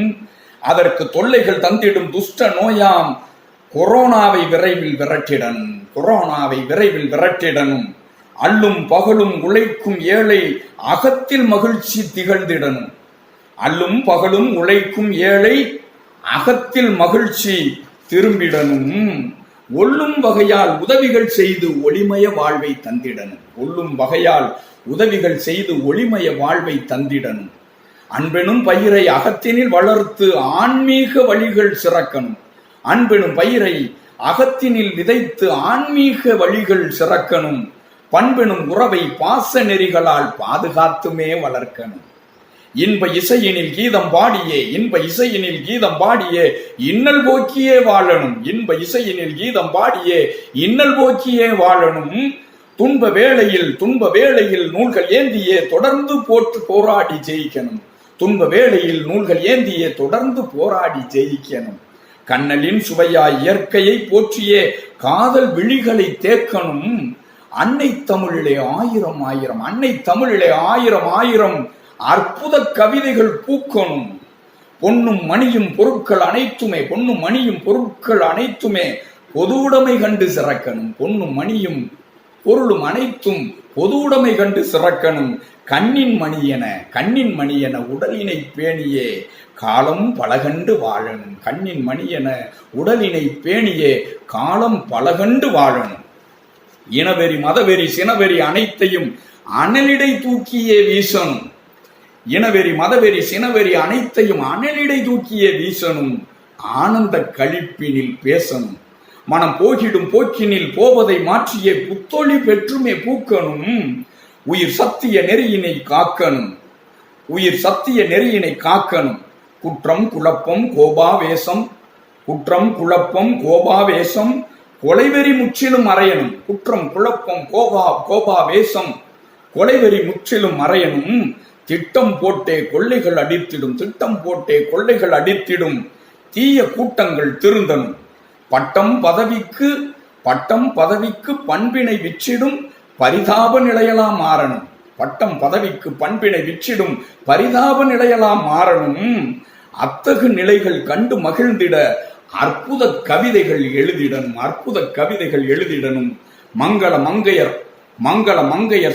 அதற்கு தொல்லைகள் தந்திடும் துஷ்ட நோயாம் கொரோனாவை விரைவில் விரட்டிடணும். அல்லும் பகலும் உழைக்கும் ஏழை அகத்தில் மகிழ்ச்சி திரும்பிடணும். ஒல்லும் வகையால் உதவிகள் செய்து ஒளிமய வாழ்வை தந்திடணும். அன்பெனும் பயிரை அகத்தினில் வளர்த்து ஆன்மீக வழிகள் சிறக்கணும். பண்பெனும் உறவை பாச நெறிகளால் பாதுகாத்துமே வளர்க்கணும். இன்ப இசையினில் கீதம் பாடியே இன்னல் போக்கியே வாழணும். துன்ப வேளையில் நூல்கள் ஏந்தியே தொடர்ந்து போராடி ஜெயிக்கணும். கண்ணலின் சுவையாய் இயற்கையை போற்றியே காதல் விழிகளை தேக்கணும். அன்னை தமிழிலே ஆயிரம் அற்புத கவிதைகள் பூக்கணும். பொன்னும் மணியும் பொருட்கள் அனைத்துமே பொதுவுடைமை கண்டு சிறக்கணும். பொதுவுடைமை கண்டு சிறக்கணும். கண்ணின் மணியென உடலினை பேணியே காலம் பலகண்டு வாழணும். இனவெறி மதவெறி சினவெறி அனைத்தையும் அனலிடை தூக்கியே வீசணும். ஆனந்த கழிப்பினில் பேசணும். மனம் போகிடும் போக்கினில் போவதை மாற்றியே புத்தொளி பெற்றுமே பூக்கணும். உயிர் சத்திய நெறியினை காக்கணும். குற்றம் குழப்பம் கோபாவேசம் கொலைவெறி முற்றிலும் மறையணும். திட்டம் போட்டே கொள்ளைகள் அடித்திடும் தீய கூட்டங்கள் திருந்தனும். பட்டம் பதவிக்கு பண்பினை விற்றிடும் பரிதாப நிலையெல்லாம் மாறணும். அத்தகு நிலைகள் கண்டு மகிழ்ந்திட அற்புத கவிதைகள் எழுதிடணும். மங்கள மங்கையர்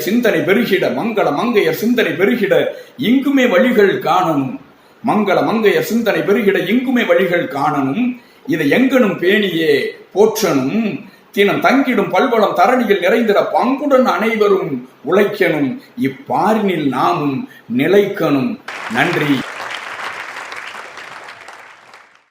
சிந்தனை பெருகிட இங்குமே வழிகள் காணணும். இதை எங்கனும் பேணியே போற்றனும். தினம் தங்கிடும் பல்வளம் தரணியில் நிறைந்திட பங்குடன் அனைவரும் உழைக்கணும். இப்பாரினில் நாமும் நிலைக்கணும். நன்றி.